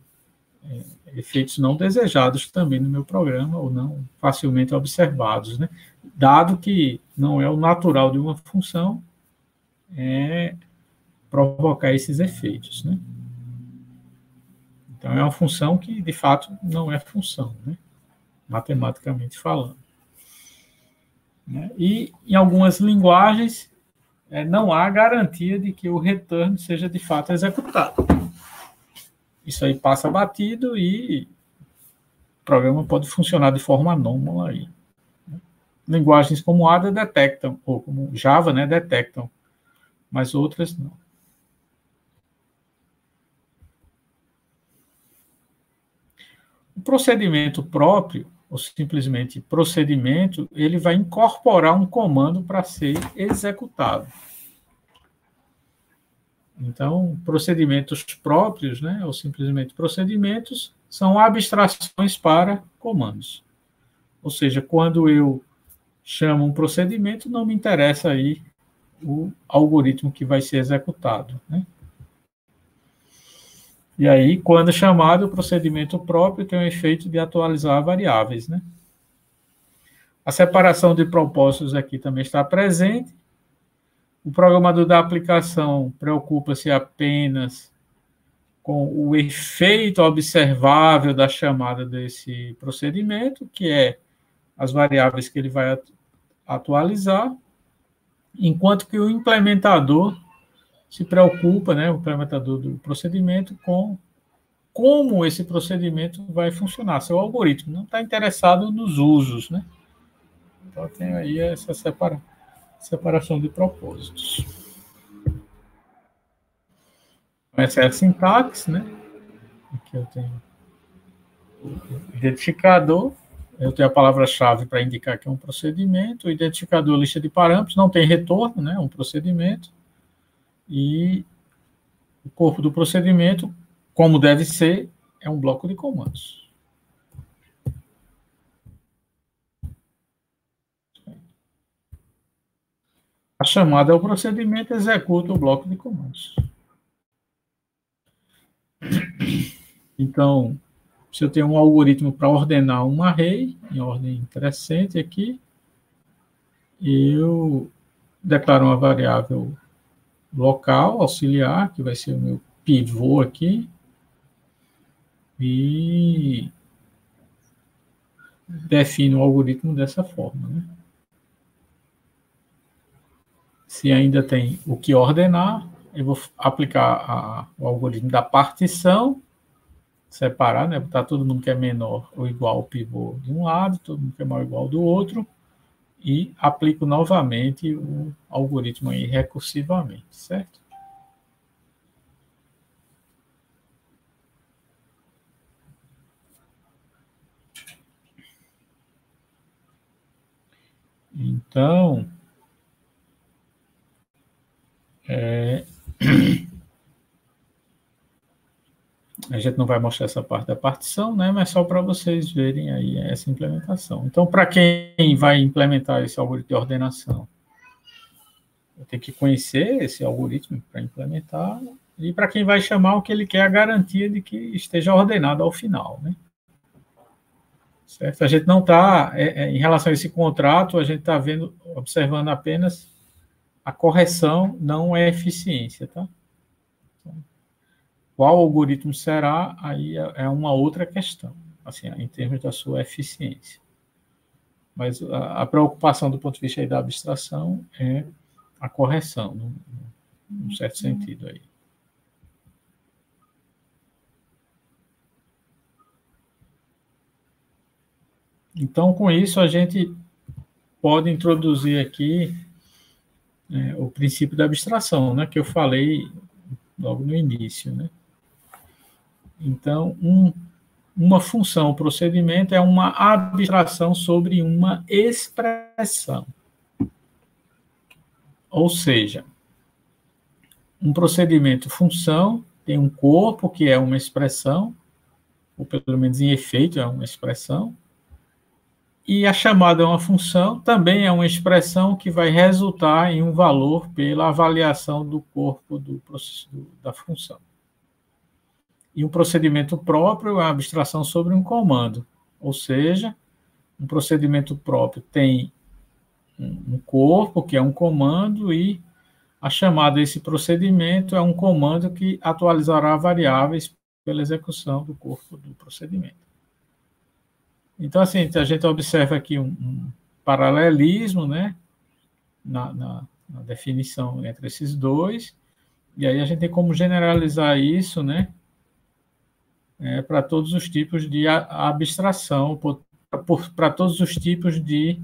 efeitos não desejados também no meu programa, ou não facilmente observados, né? Dado que não é o natural de uma função provocar esses efeitos, né? Então, é uma função que, de fato, não é função, né? Matematicamente falando. Né? E, em algumas linguagens, não há garantia de que o return seja, de fato, executado. Isso aí passa batido e o programa pode funcionar de forma anômala aí. Linguagens como Ada detectam, ou como Java, né, detectam, mas outras não. O procedimento próprio, ou simplesmente procedimento, ele vai incorporar um comando para ser executado. Então, procedimentos próprios, né, ou simplesmente procedimentos, são abstrações para comandos. Ou seja, quando eu chamo um procedimento, não me interessa aí o algoritmo que vai ser executado, né? E aí, quando chamado, o procedimento próprio tem o efeito de atualizar variáveis, né? A separação de propósitos aqui também está presente. O programador da aplicação preocupa-se apenas com o efeito observável da chamada desse procedimento, que é as variáveis que ele vai atualizar, enquanto que o implementador se preocupa, né, o implementador do procedimento, com como esse procedimento vai funcionar. Seu algoritmo não está interessado nos usos, né? Então, tem aí essa separação de propósitos. Essa é a sintaxe, né? Aqui eu tenho o identificador, eu tenho a palavra-chave para indicar que é um procedimento, o identificador, lista de parâmetros, não tem retorno, né? É um procedimento, e o corpo do procedimento, como deve ser, é um bloco de comandos. A chamada ao procedimento executa o bloco de comandos. Então, se eu tenho um algoritmo para ordenar um array, em ordem crescente aqui, eu declaro uma variável local, auxiliar, que vai ser o meu pivô aqui, e defino o algoritmo dessa forma, né? Se ainda tem o que ordenar, eu vou aplicar o algoritmo da partição, separar, né? Botar todo mundo que é menor ou igual ao pivô de um lado, todo mundo que é maior ou igual do outro, e aplico novamente o algoritmo aí recursivamente, certo? Então, a gente não vai mostrar essa parte da partição, né? Mas só para vocês verem aí essa implementação. Então, para quem vai implementar esse algoritmo de ordenação, eu tenho que conhecer esse algoritmo para implementar, e para quem vai chamar, o que ele quer é a garantia de que esteja ordenado ao final, né? certo? A gente não está, em relação a esse contrato, a gente está observando apenas a correção, não é eficiência, tá? Qual algoritmo será, aí é uma outra questão, assim, em termos da sua eficiência. Mas a preocupação do ponto de vista aí da abstração é a correção, num certo sentido aí. Então, com isso, a gente pode introduzir aqui o princípio da abstração, né, que eu falei logo no início, né? Então, uma função, um procedimento é uma abstração sobre uma expressão. Ou seja, um procedimento função tem um corpo que é uma expressão, ou pelo menos em efeito é uma expressão, e a chamada é uma função, também é uma expressão que vai resultar em um valor pela avaliação do corpo da função. E um procedimento próprio é uma abstração sobre um comando, ou seja, um procedimento próprio tem um corpo, que é um comando, e a chamada desse procedimento é um comando que atualizará variáveis pela execução do corpo do procedimento. Então, assim, a gente observa aqui um paralelismo, né, na definição entre esses dois, e aí a gente tem como generalizar isso, né, para todos os tipos de abstração, para todos os tipos de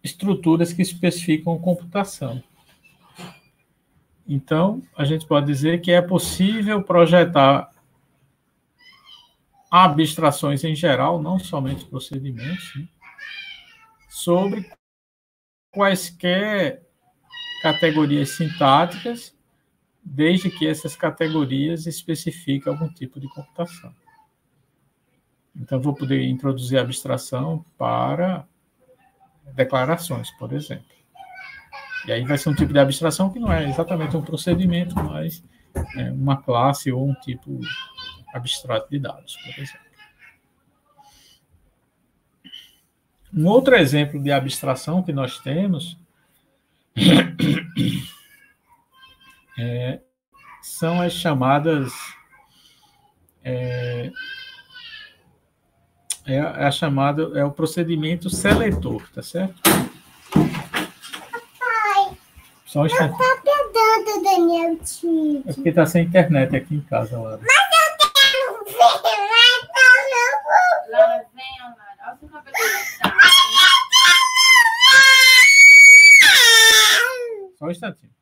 estruturas que especificam computação. Então, a gente pode dizer que é possível projetar abstrações em geral, não somente procedimentos, né, sobre quaisquer categorias sintáticas, desde que essas categorias especifiquem algum tipo de computação. Então, vou poder introduzir abstração para declarações, por exemplo. E aí vai ser um tipo de abstração que não é exatamente um procedimento, mas é uma classe ou um tipo abstrato de dados, por exemplo. Um outro exemplo de abstração que nós temos são as chamadas é o procedimento seletor, tá certo? Só um instante. Não tá pegando, Daniel, tio. É porque tá sem internet aqui em casa, Lara. Mas eu quero ver, mas Lara, venha, Lara. Olha o seu cabelo que tá. Só um instantinho.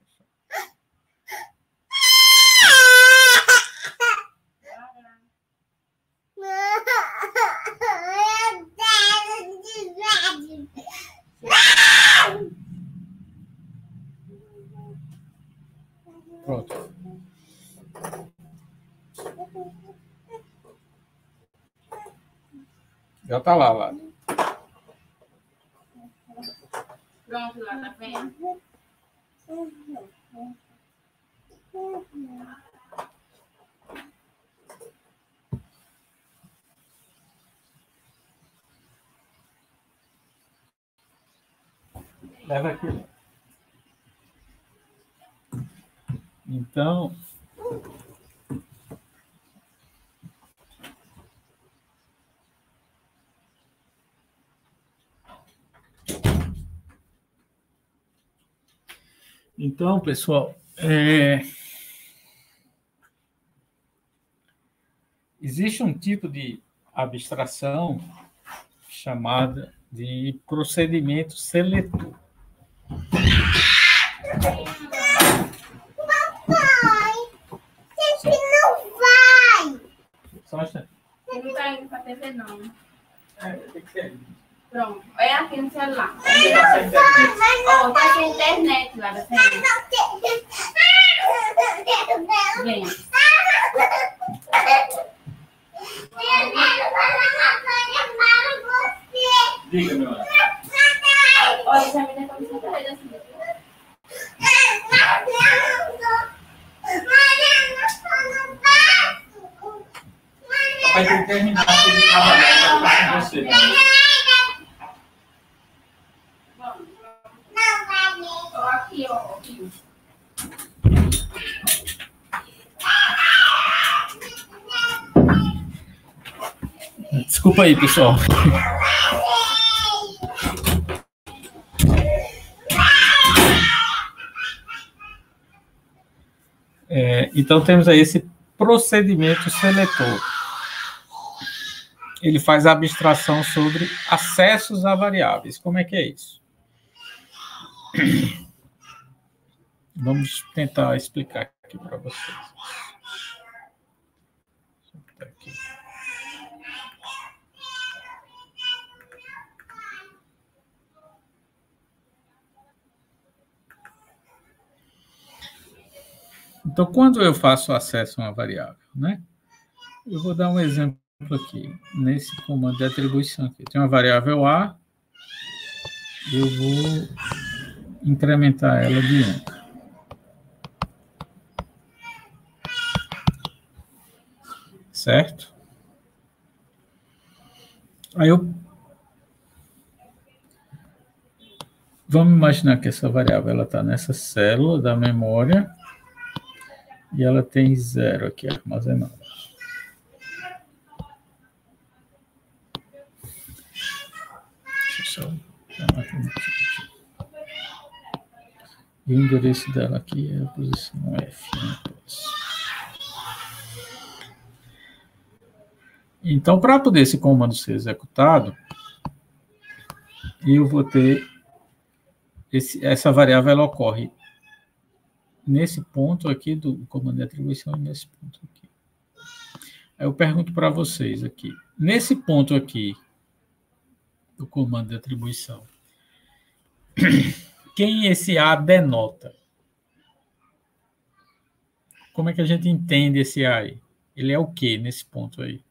Pronto. Já tá lá, Lara. Pronto, Lara, venha. Leva aqui. Então, pessoal, existe um tipo de abstração chamada de procedimento seletor. sempre não vai. Só um instante. Ele não tá indo pra TV, não. Tem que ser. Pronto. É aqui no celular. Mas Ó, não tá sem internet, Lara. Venha. Venha. Eu quero falar uma coisa para você. Diga, meu anjo. Olha, essa menina tá me sentindo assim. Papai tem terminar de trabalhar com você. Ó, aqui, ó. Aqui. Desculpa aí, pessoal. Então, temos aí esse procedimento seletor. Ele faz a abstração sobre acessos a variáveis. Como é que é isso? Vamos tentar explicar aqui para vocês. Aqui. Então, quando eu faço acesso a uma variável, né? Eu vou dar um exemplo aqui, nesse comando de atribuição aqui. Tem uma variável A, eu vou incrementar ela de 1. Certo? Aí vamos imaginar que essa variável está nessa célula da memória e ela tem 0 aqui armazenado. Deixa eu só dar uma aqui. E o endereço dela aqui é a posição F. Então, para poder esse comando ser executado, eu vou ter essa variável, ela ocorre nesse ponto aqui do comando de atribuição e nesse ponto aqui. Aí eu pergunto para vocês aqui, nesse ponto aqui do comando de atribuição, quem esse A denota? Como é que a gente entende esse A aí? Ele é o quê nesse ponto aí?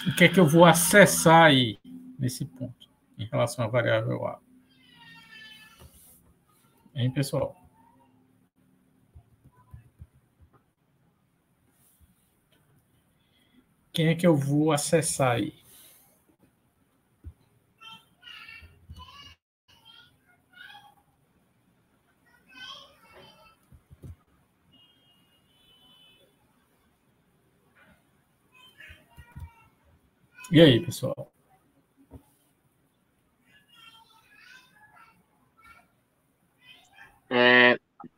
O que é que eu vou acessar aí nesse ponto, em relação à variável A? Hein, pessoal? Quem é que eu vou acessar aí? E aí, pessoal?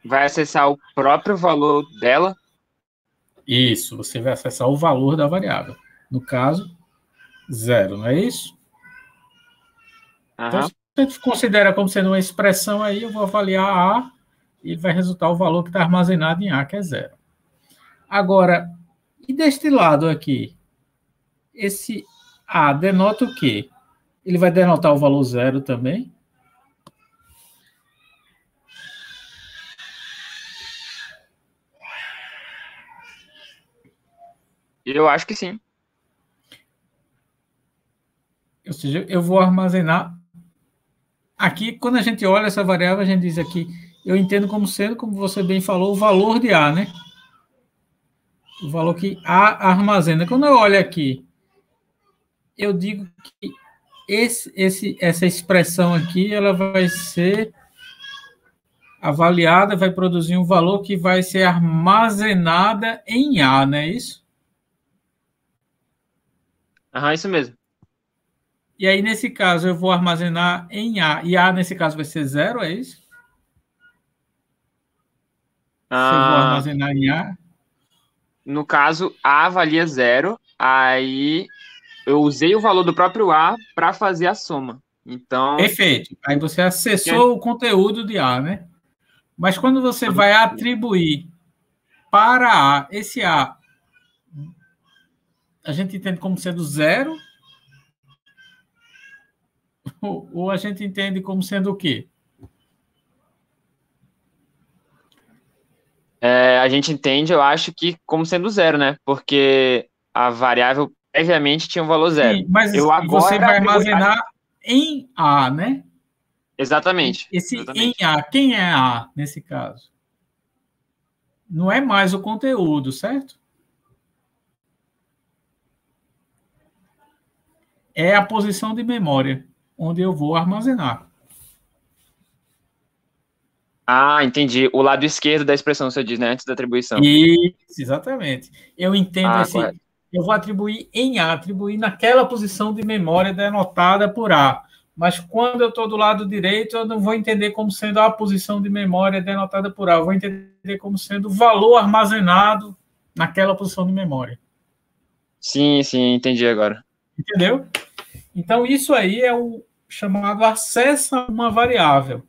Vai acessar o próprio valor dela? Isso, você vai acessar o valor da variável. No caso, 0, não é isso? Então, se a gente considera como sendo uma expressão aí, eu vou avaliar A e vai resultar o valor que está armazenado em A, que é 0. Agora, e deste lado aqui? Esse A denota o quê? Ele vai denotar o valor 0 também? Eu acho que sim. Ou seja, eu vou armazenar... Aqui, quando a gente olha essa variável, a gente diz aqui, eu entendo como sendo, como você bem falou, o valor de A, né? O valor que A armazena. Quando eu olho aqui, eu digo que essa expressão aqui, ela vai ser avaliada, vai produzir um valor que vai ser armazenada em A, não é isso? Isso mesmo. E aí, nesse caso, eu vou armazenar em A. E A, nesse caso, vai ser 0, é isso? Se eu vou armazenar em A. No caso, A valia 0, aí eu usei o valor do próprio A para fazer a soma. Então... Perfeito. Aí você acessou o conteúdo de A, né? Mas quando você vai atribuir para A, esse A, a gente entende como sendo 0? Ou a gente entende como sendo o quê? A gente entende, eu acho que como sendo 0, né? Porque a variável previamente tinha um valor 0. Sim, mas você vai armazenar em A, né? Exatamente. Esse Exatamente. em A, quem é A nesse caso? Não é mais o conteúdo, certo? É a posição de memória, onde eu vou armazenar. Ah, entendi. O lado esquerdo da expressão, você diz, né? Antes da atribuição. Isso, exatamente. Eu entendo Correto. eu vou atribuir em A, atribuir naquela posição de memória denotada por A. Mas quando eu estou do lado direito, eu não vou entender como sendo a posição de memória denotada por A. Eu vou entender como sendo o valor armazenado naquela posição de memória. Sim, entendi agora. Entendeu? Então, isso aí é o chamado acesso a uma variável.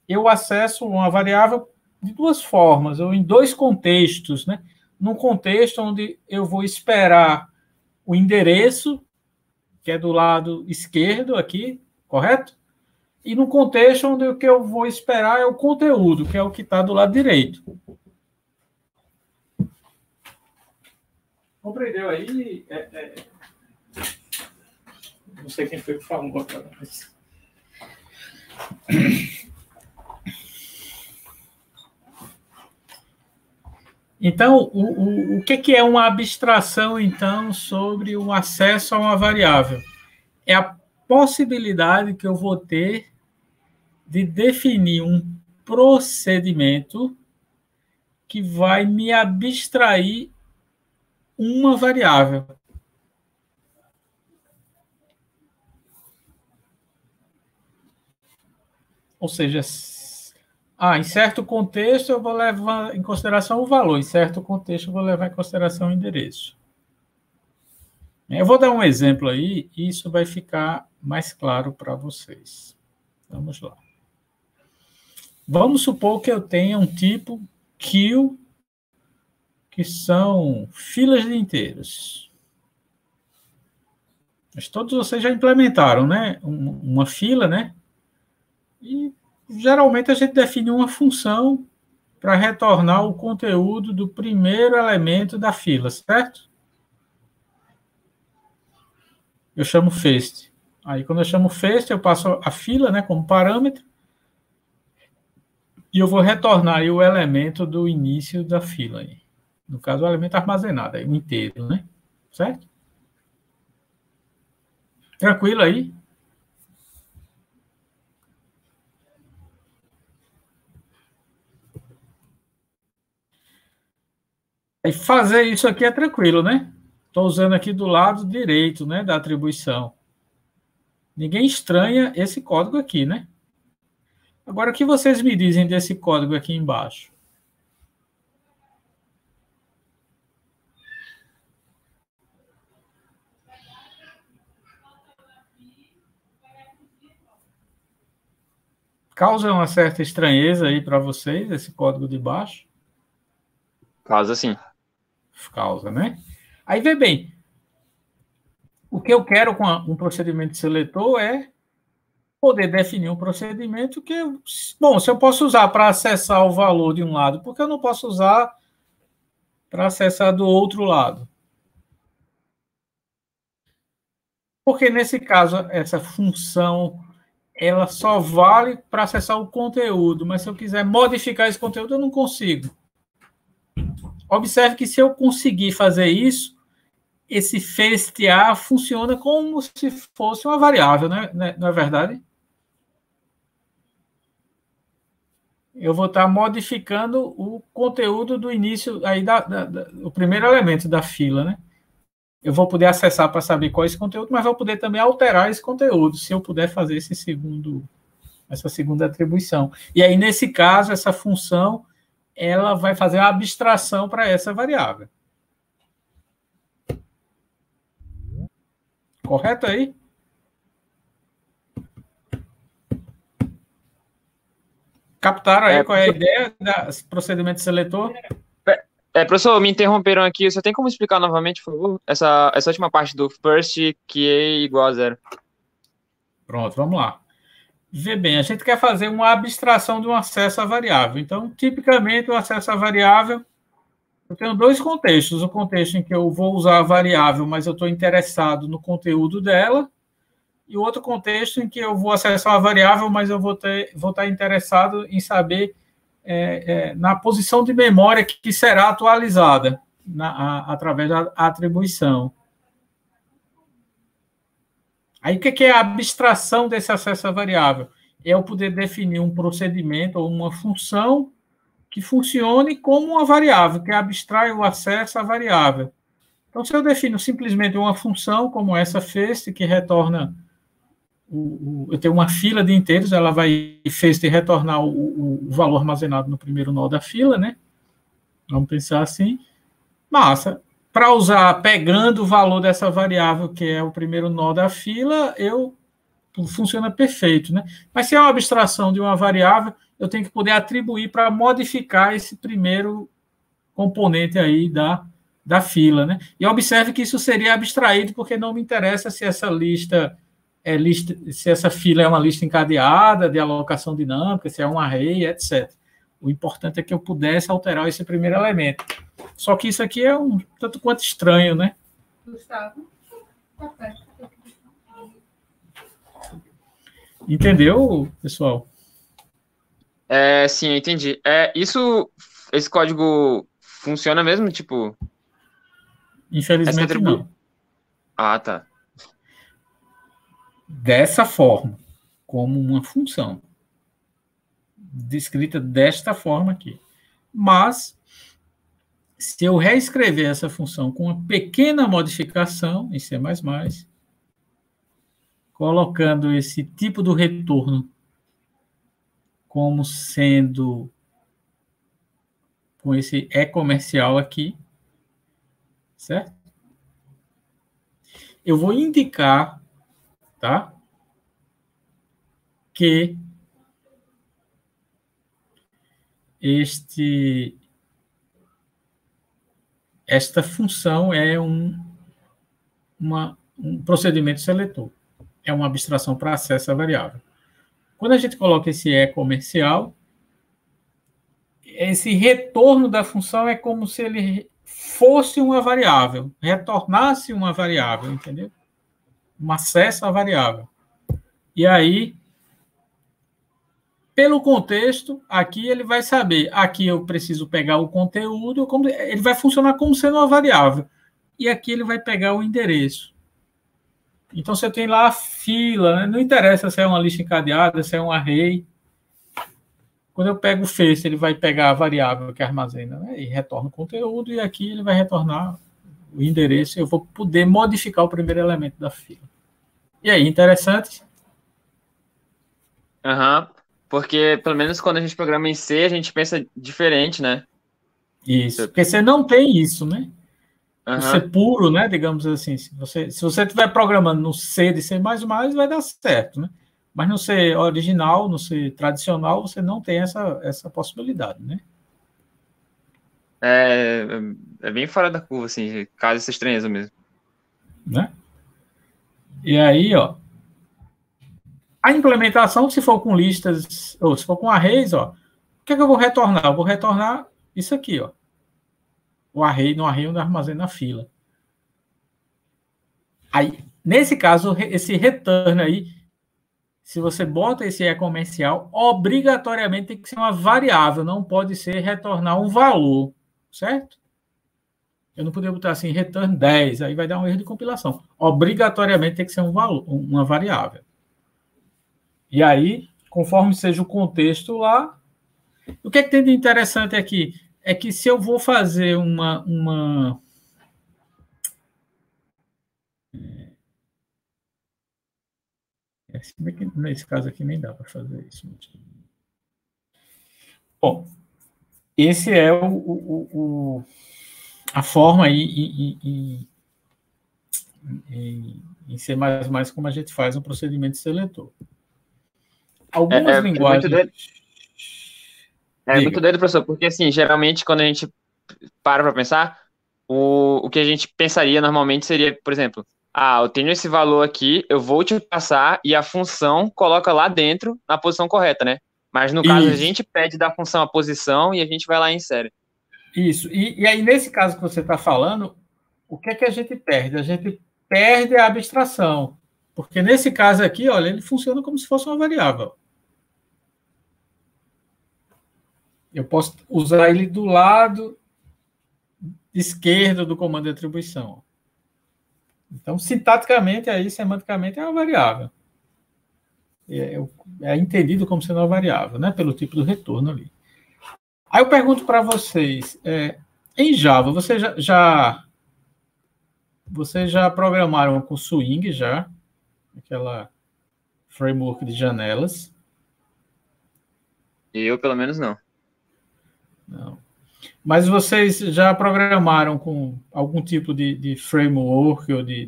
Eu acesso uma variável de duas formas, ou em dois contextos, né? Num contexto onde eu vou esperar o endereço, que é do lado esquerdo aqui, correto? E no contexto onde o que eu vou esperar é o conteúdo, que é o que está do lado direito. Compreendeu aí? Não sei quem foi que falou agora, mas... Então, o que é uma abstração, então, sobre o acesso a uma variável? É a possibilidade que eu vou ter de definir um procedimento que vai me abstrair uma variável. Ou seja, em certo contexto eu vou levar em consideração o valor, em certo contexto eu vou levar em consideração o endereço. Eu vou dar um exemplo aí e isso vai ficar mais claro para vocês. Vamos lá. Vamos supor que eu tenha um tipo queue, que são filas de inteiros. Mas todos vocês já implementaram, né? Uma fila, né? E geralmente a gente define uma função para retornar o conteúdo do primeiro elemento da fila, certo? Eu chamo first. Aí, quando eu chamo first, eu passo a fila, né, como parâmetro, e eu vou retornar aí o elemento do início da fila. Aí. No caso, o elemento armazenado, aí, o inteiro, né? Certo? Tranquilo aí? E fazer isso aqui é tranquilo, né? Estou usando aqui do lado direito, né, da atribuição. Ninguém estranha esse código aqui, né? Agora, o que vocês me dizem desse código aqui embaixo? Causa uma certa estranheza aí para vocês, esse código de baixo? Causa sim. Causa, né? Aí, vê bem, o que eu quero com um procedimento de seletor é poder definir um procedimento que, bom, se eu posso usar para acessar o valor de um lado, por que eu não posso usar para acessar do outro lado? Porque, nesse caso, essa função, ela só vale para acessar o conteúdo, mas se eu quiser modificar esse conteúdo, eu não consigo. Observe que se eu conseguir fazer isso, esse first_a funciona como se fosse uma variável, né? Não é verdade? Eu vou estar modificando o conteúdo do início, aí o primeiro elemento da fila, né? Eu vou poder acessar para saber qual é esse conteúdo, mas vou poder também alterar esse conteúdo, se eu puder fazer essa segunda atribuição. E aí, nesse caso, essa função, ela vai fazer a abstração para essa variável. Correto aí? Captaram aí qual é a ideia do procedimento seletor? Professor, me interromperam aqui. Você tem como explicar novamente, por favor, essa última parte do first que é igual a 0? Pronto, vamos lá. Vê bem, a gente quer fazer uma abstração de um acesso à variável. Então, tipicamente, o acesso à variável, eu tenho dois contextos. O contexto em que eu vou usar a variável, mas eu estou interessado no conteúdo dela, e outro contexto em que eu vou acessar uma variável, mas eu vou estar interessado em saber na posição de memória que será atualizada através da atribuição. Aí, o que é a abstração desse acesso à variável? É eu poder definir um procedimento ou uma função que funcione como uma variável, que abstrai o acesso à variável. Então, se eu defino simplesmente uma função como essa first, que retorna, eu tenho uma fila de inteiros, ela vai first retornar o valor armazenado no primeiro nó da fila, né? Vamos pensar assim. Massa. Para usar, pegando o valor dessa variável, que é o primeiro nó da fila, funciona perfeito, né? Mas se é uma abstração de uma variável, eu tenho que poder atribuir para modificar esse primeiro componente aí da fila, né? E observe que isso seria abstraído, porque não me interessa se essa se essa fila é uma lista encadeada, de alocação dinâmica, se é um array, etc. O importante é que eu pudesse alterar esse primeiro elemento. Só que isso aqui é um tanto quanto estranho, né? Gustavo, tá perto. Entendeu, pessoal? Sim, eu entendi. Esse código funciona mesmo, tipo... Infelizmente, não. Ah, tá. Dessa forma, como uma função. Descrita desta forma aqui. Mas, se eu reescrever essa função com uma pequena modificação em C++, colocando esse tipo do retorno como sendo com esse comercial aqui, certo? Eu vou indicar, tá? Que esta função é um procedimento seletor. É uma abstração para acesso à variável. Quando a gente coloca esse comercial, esse retorno da função é como se ele fosse uma variável, retornasse uma variável, entendeu? Um acesso à variável. E aí, pelo contexto, aqui ele vai saber, aqui eu preciso pegar o conteúdo, ele vai funcionar como sendo uma variável. E aqui ele vai pegar o endereço. Então, se eu tenho lá a fila, né? Não interessa se é uma lista encadeada, se é um array. Quando eu pego o first, ele vai pegar a variável que armazena, né? E retorna o conteúdo, e aqui ele vai retornar o endereço. Eu vou poder modificar o primeiro elemento da fila. E aí, interessante? Porque, pelo menos quando a gente programa em C, a gente pensa diferente, né? Isso, porque você não tem isso, né? Você puro, né? Digamos assim, se você estiver programando no C de C++, vai dar certo, né? Mas no C original, no C tradicional, você não tem essa possibilidade, né? É bem fora da curva, assim, causa essa estranheza mesmo. Né? E aí, ó, a implementação, se for com listas, ou se for com arrays, ó, o que é que eu vou retornar? Eu vou retornar isso aqui, ó. O array, no array onde armazena a fila. Aí, nesse caso, esse return aí, se você bota esse comercial, obrigatoriamente tem que ser uma variável, não pode ser retornar um valor, certo? Eu não poderia botar assim, return 10, aí vai dar um erro de compilação. Obrigatoriamente tem que ser um valor, uma variável. E aí, conforme seja o contexto lá, o que é que tem de interessante aqui? É que se eu vou fazer nesse caso aqui nem dá para fazer isso. Bom, esse é a forma aí em C++ como a gente faz um procedimento seletor. Algumas linguagens... Muito doido, professor, porque, assim, geralmente, quando a gente para pensar, o que a gente pensaria normalmente seria, por exemplo, eu tenho esse valor aqui, eu vou te passar e a função coloca lá dentro na posição correta, né? Mas, no caso, a gente pede da função a posição e a gente vai lá e insere. Isso. E aí, nesse caso que você está falando, o que é que a gente perde? A gente perde a abstração. Porque nesse caso aqui, olha, ele funciona como se fosse uma variável. Eu posso usar ele do lado esquerdo do comando de atribuição. Então, sintaticamente, aí, semanticamente, é uma variável. É entendido como sendo uma variável, né? Pelo tipo do retorno ali. Aí eu pergunto para vocês, em Java, vocês já programaram com Swing já? Aquela framework de janelas? Eu, pelo menos, não. Não. Mas vocês já programaram com algum tipo de framework ou de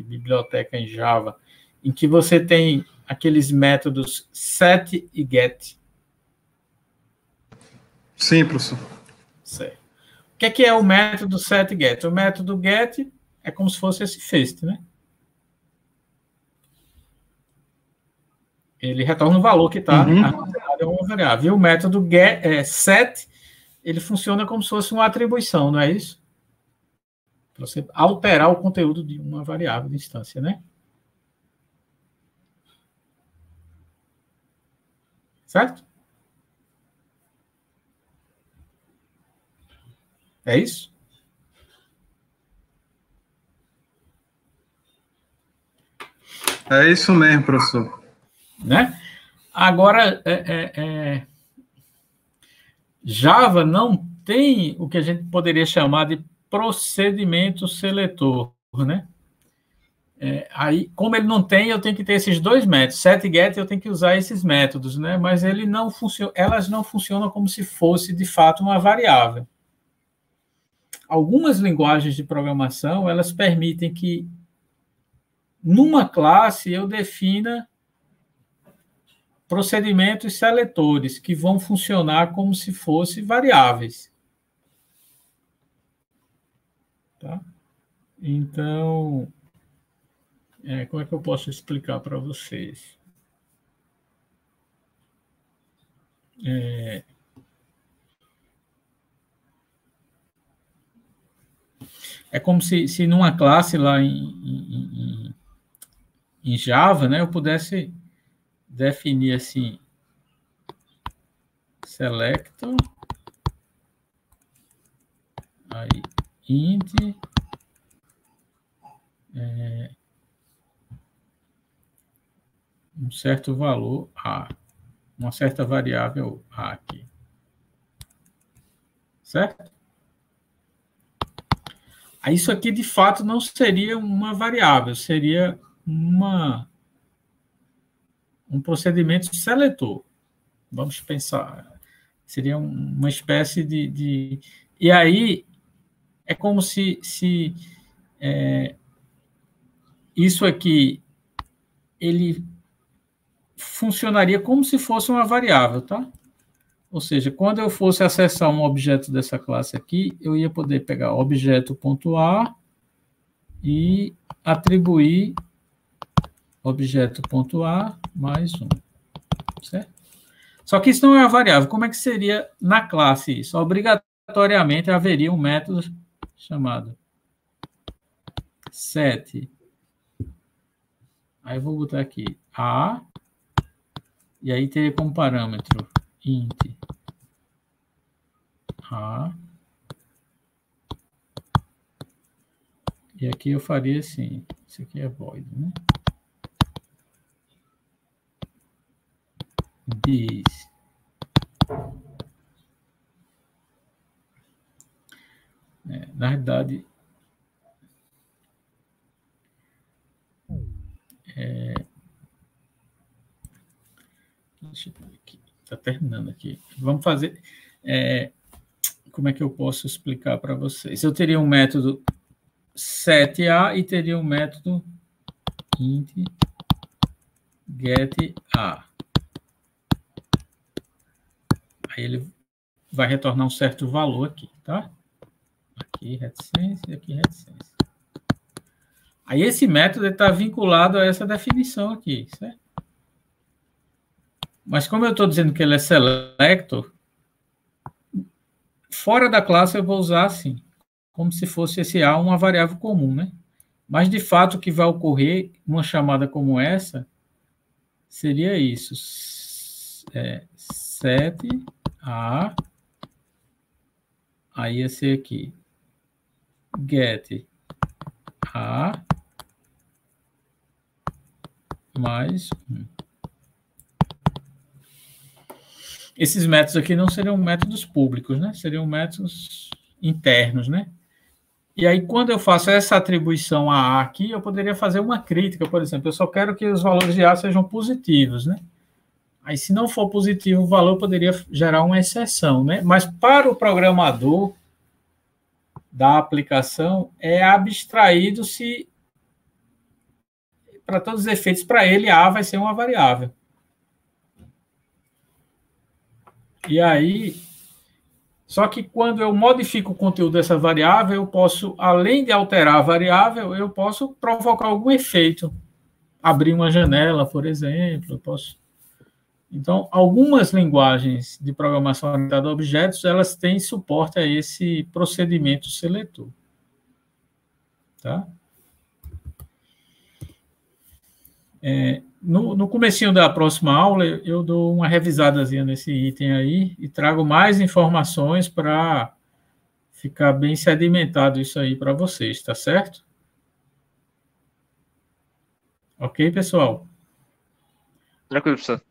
biblioteca em Java em que você tem aqueles métodos set e get? Sim, professor. Certo. O que é o método set e get? O método get é como se fosse esse first, né? Ele retorna o valor que está armazenado em uma variável. E o método set, ele funciona como se fosse uma atribuição, não é isso? Para você alterar o conteúdo de uma variável de instância, né? Certo? É isso? É isso mesmo, professor. Né? Agora, Java não tem o que a gente poderia chamar de procedimento seletor, né? Aí, como ele não tem, eu tenho que ter esses dois métodos. Set e get, eu tenho que usar esses métodos, né? Mas elas não funcionam como se fosse, de fato, uma variável. Algumas linguagens de programação, elas permitem que, numa classe, eu defina procedimentos seletores que vão funcionar como se fossem variáveis. Tá? Então, como é que eu posso explicar para vocês? É como se numa classe lá em Java, né, eu pudesse definir assim, selector, aí, int, um certo valor A, uma certa variável A aqui. Certo? Aí isso aqui, de fato, não seria uma variável, seria um procedimento seletor. Vamos pensar. Seria uma espécie de... E aí, é como se isso aqui, ele funcionaria como se fosse uma variável, tá? Ou seja, quando eu fosse acessar um objeto dessa classe aqui, eu ia poder pegar objeto.a e atribuir objeto.a mais um. Certo? Só que isso não é uma variável. Como é que seria na classe isso? Obrigatoriamente haveria um método chamado set. Aí eu vou botar aqui a, e aí teria como parâmetro int a, e aqui eu faria assim, isso aqui é void, né? This. Na realidade, deixa eu ver aqui, está terminando aqui. Vamos fazer, como é que eu posso explicar para vocês? Eu teria um método setA e teria um método int getA. Aí ele vai retornar um certo valor aqui, tá? Aqui reticência e aqui reticência. Aí esse método está vinculado a essa definição aqui, certo? Mas como eu estou dizendo que ele é selector, fora da classe eu vou usar assim, como se fosse esse A uma variável comum, né? Mas, de fato, o que vai ocorrer numa chamada como essa seria isso. Set a, aí ia ser aqui, get a mais 1. Esses métodos aqui não seriam métodos públicos, né? Seriam métodos internos, né? E aí, quando eu faço essa atribuição a A aqui, eu poderia fazer uma crítica, por exemplo, eu só quero que os valores de A sejam positivos, né? Aí, se não for positivo, o valor poderia gerar uma exceção, né? Mas para o programador da aplicação, é abstraído se, para todos os efeitos, para ele, A vai ser uma variável. E aí, só que quando eu modifico o conteúdo dessa variável, eu posso, além de alterar a variável, eu posso provocar algum efeito. Abrir uma janela, por exemplo, eu posso... Então, algumas linguagens de programação orientada a objetos, elas têm suporte a esse procedimento seletor. Tá? No comecinho da próxima aula, eu dou uma revisadazinha nesse item aí e trago mais informações para ficar bem sedimentado isso aí para vocês, tá certo? Ok, pessoal? Tranquilo, professor.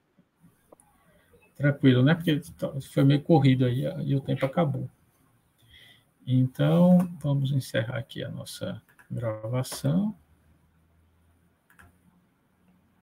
Tranquilo, né? Porque foi meio corrido aí e o tempo acabou. Então, vamos encerrar aqui a nossa gravação.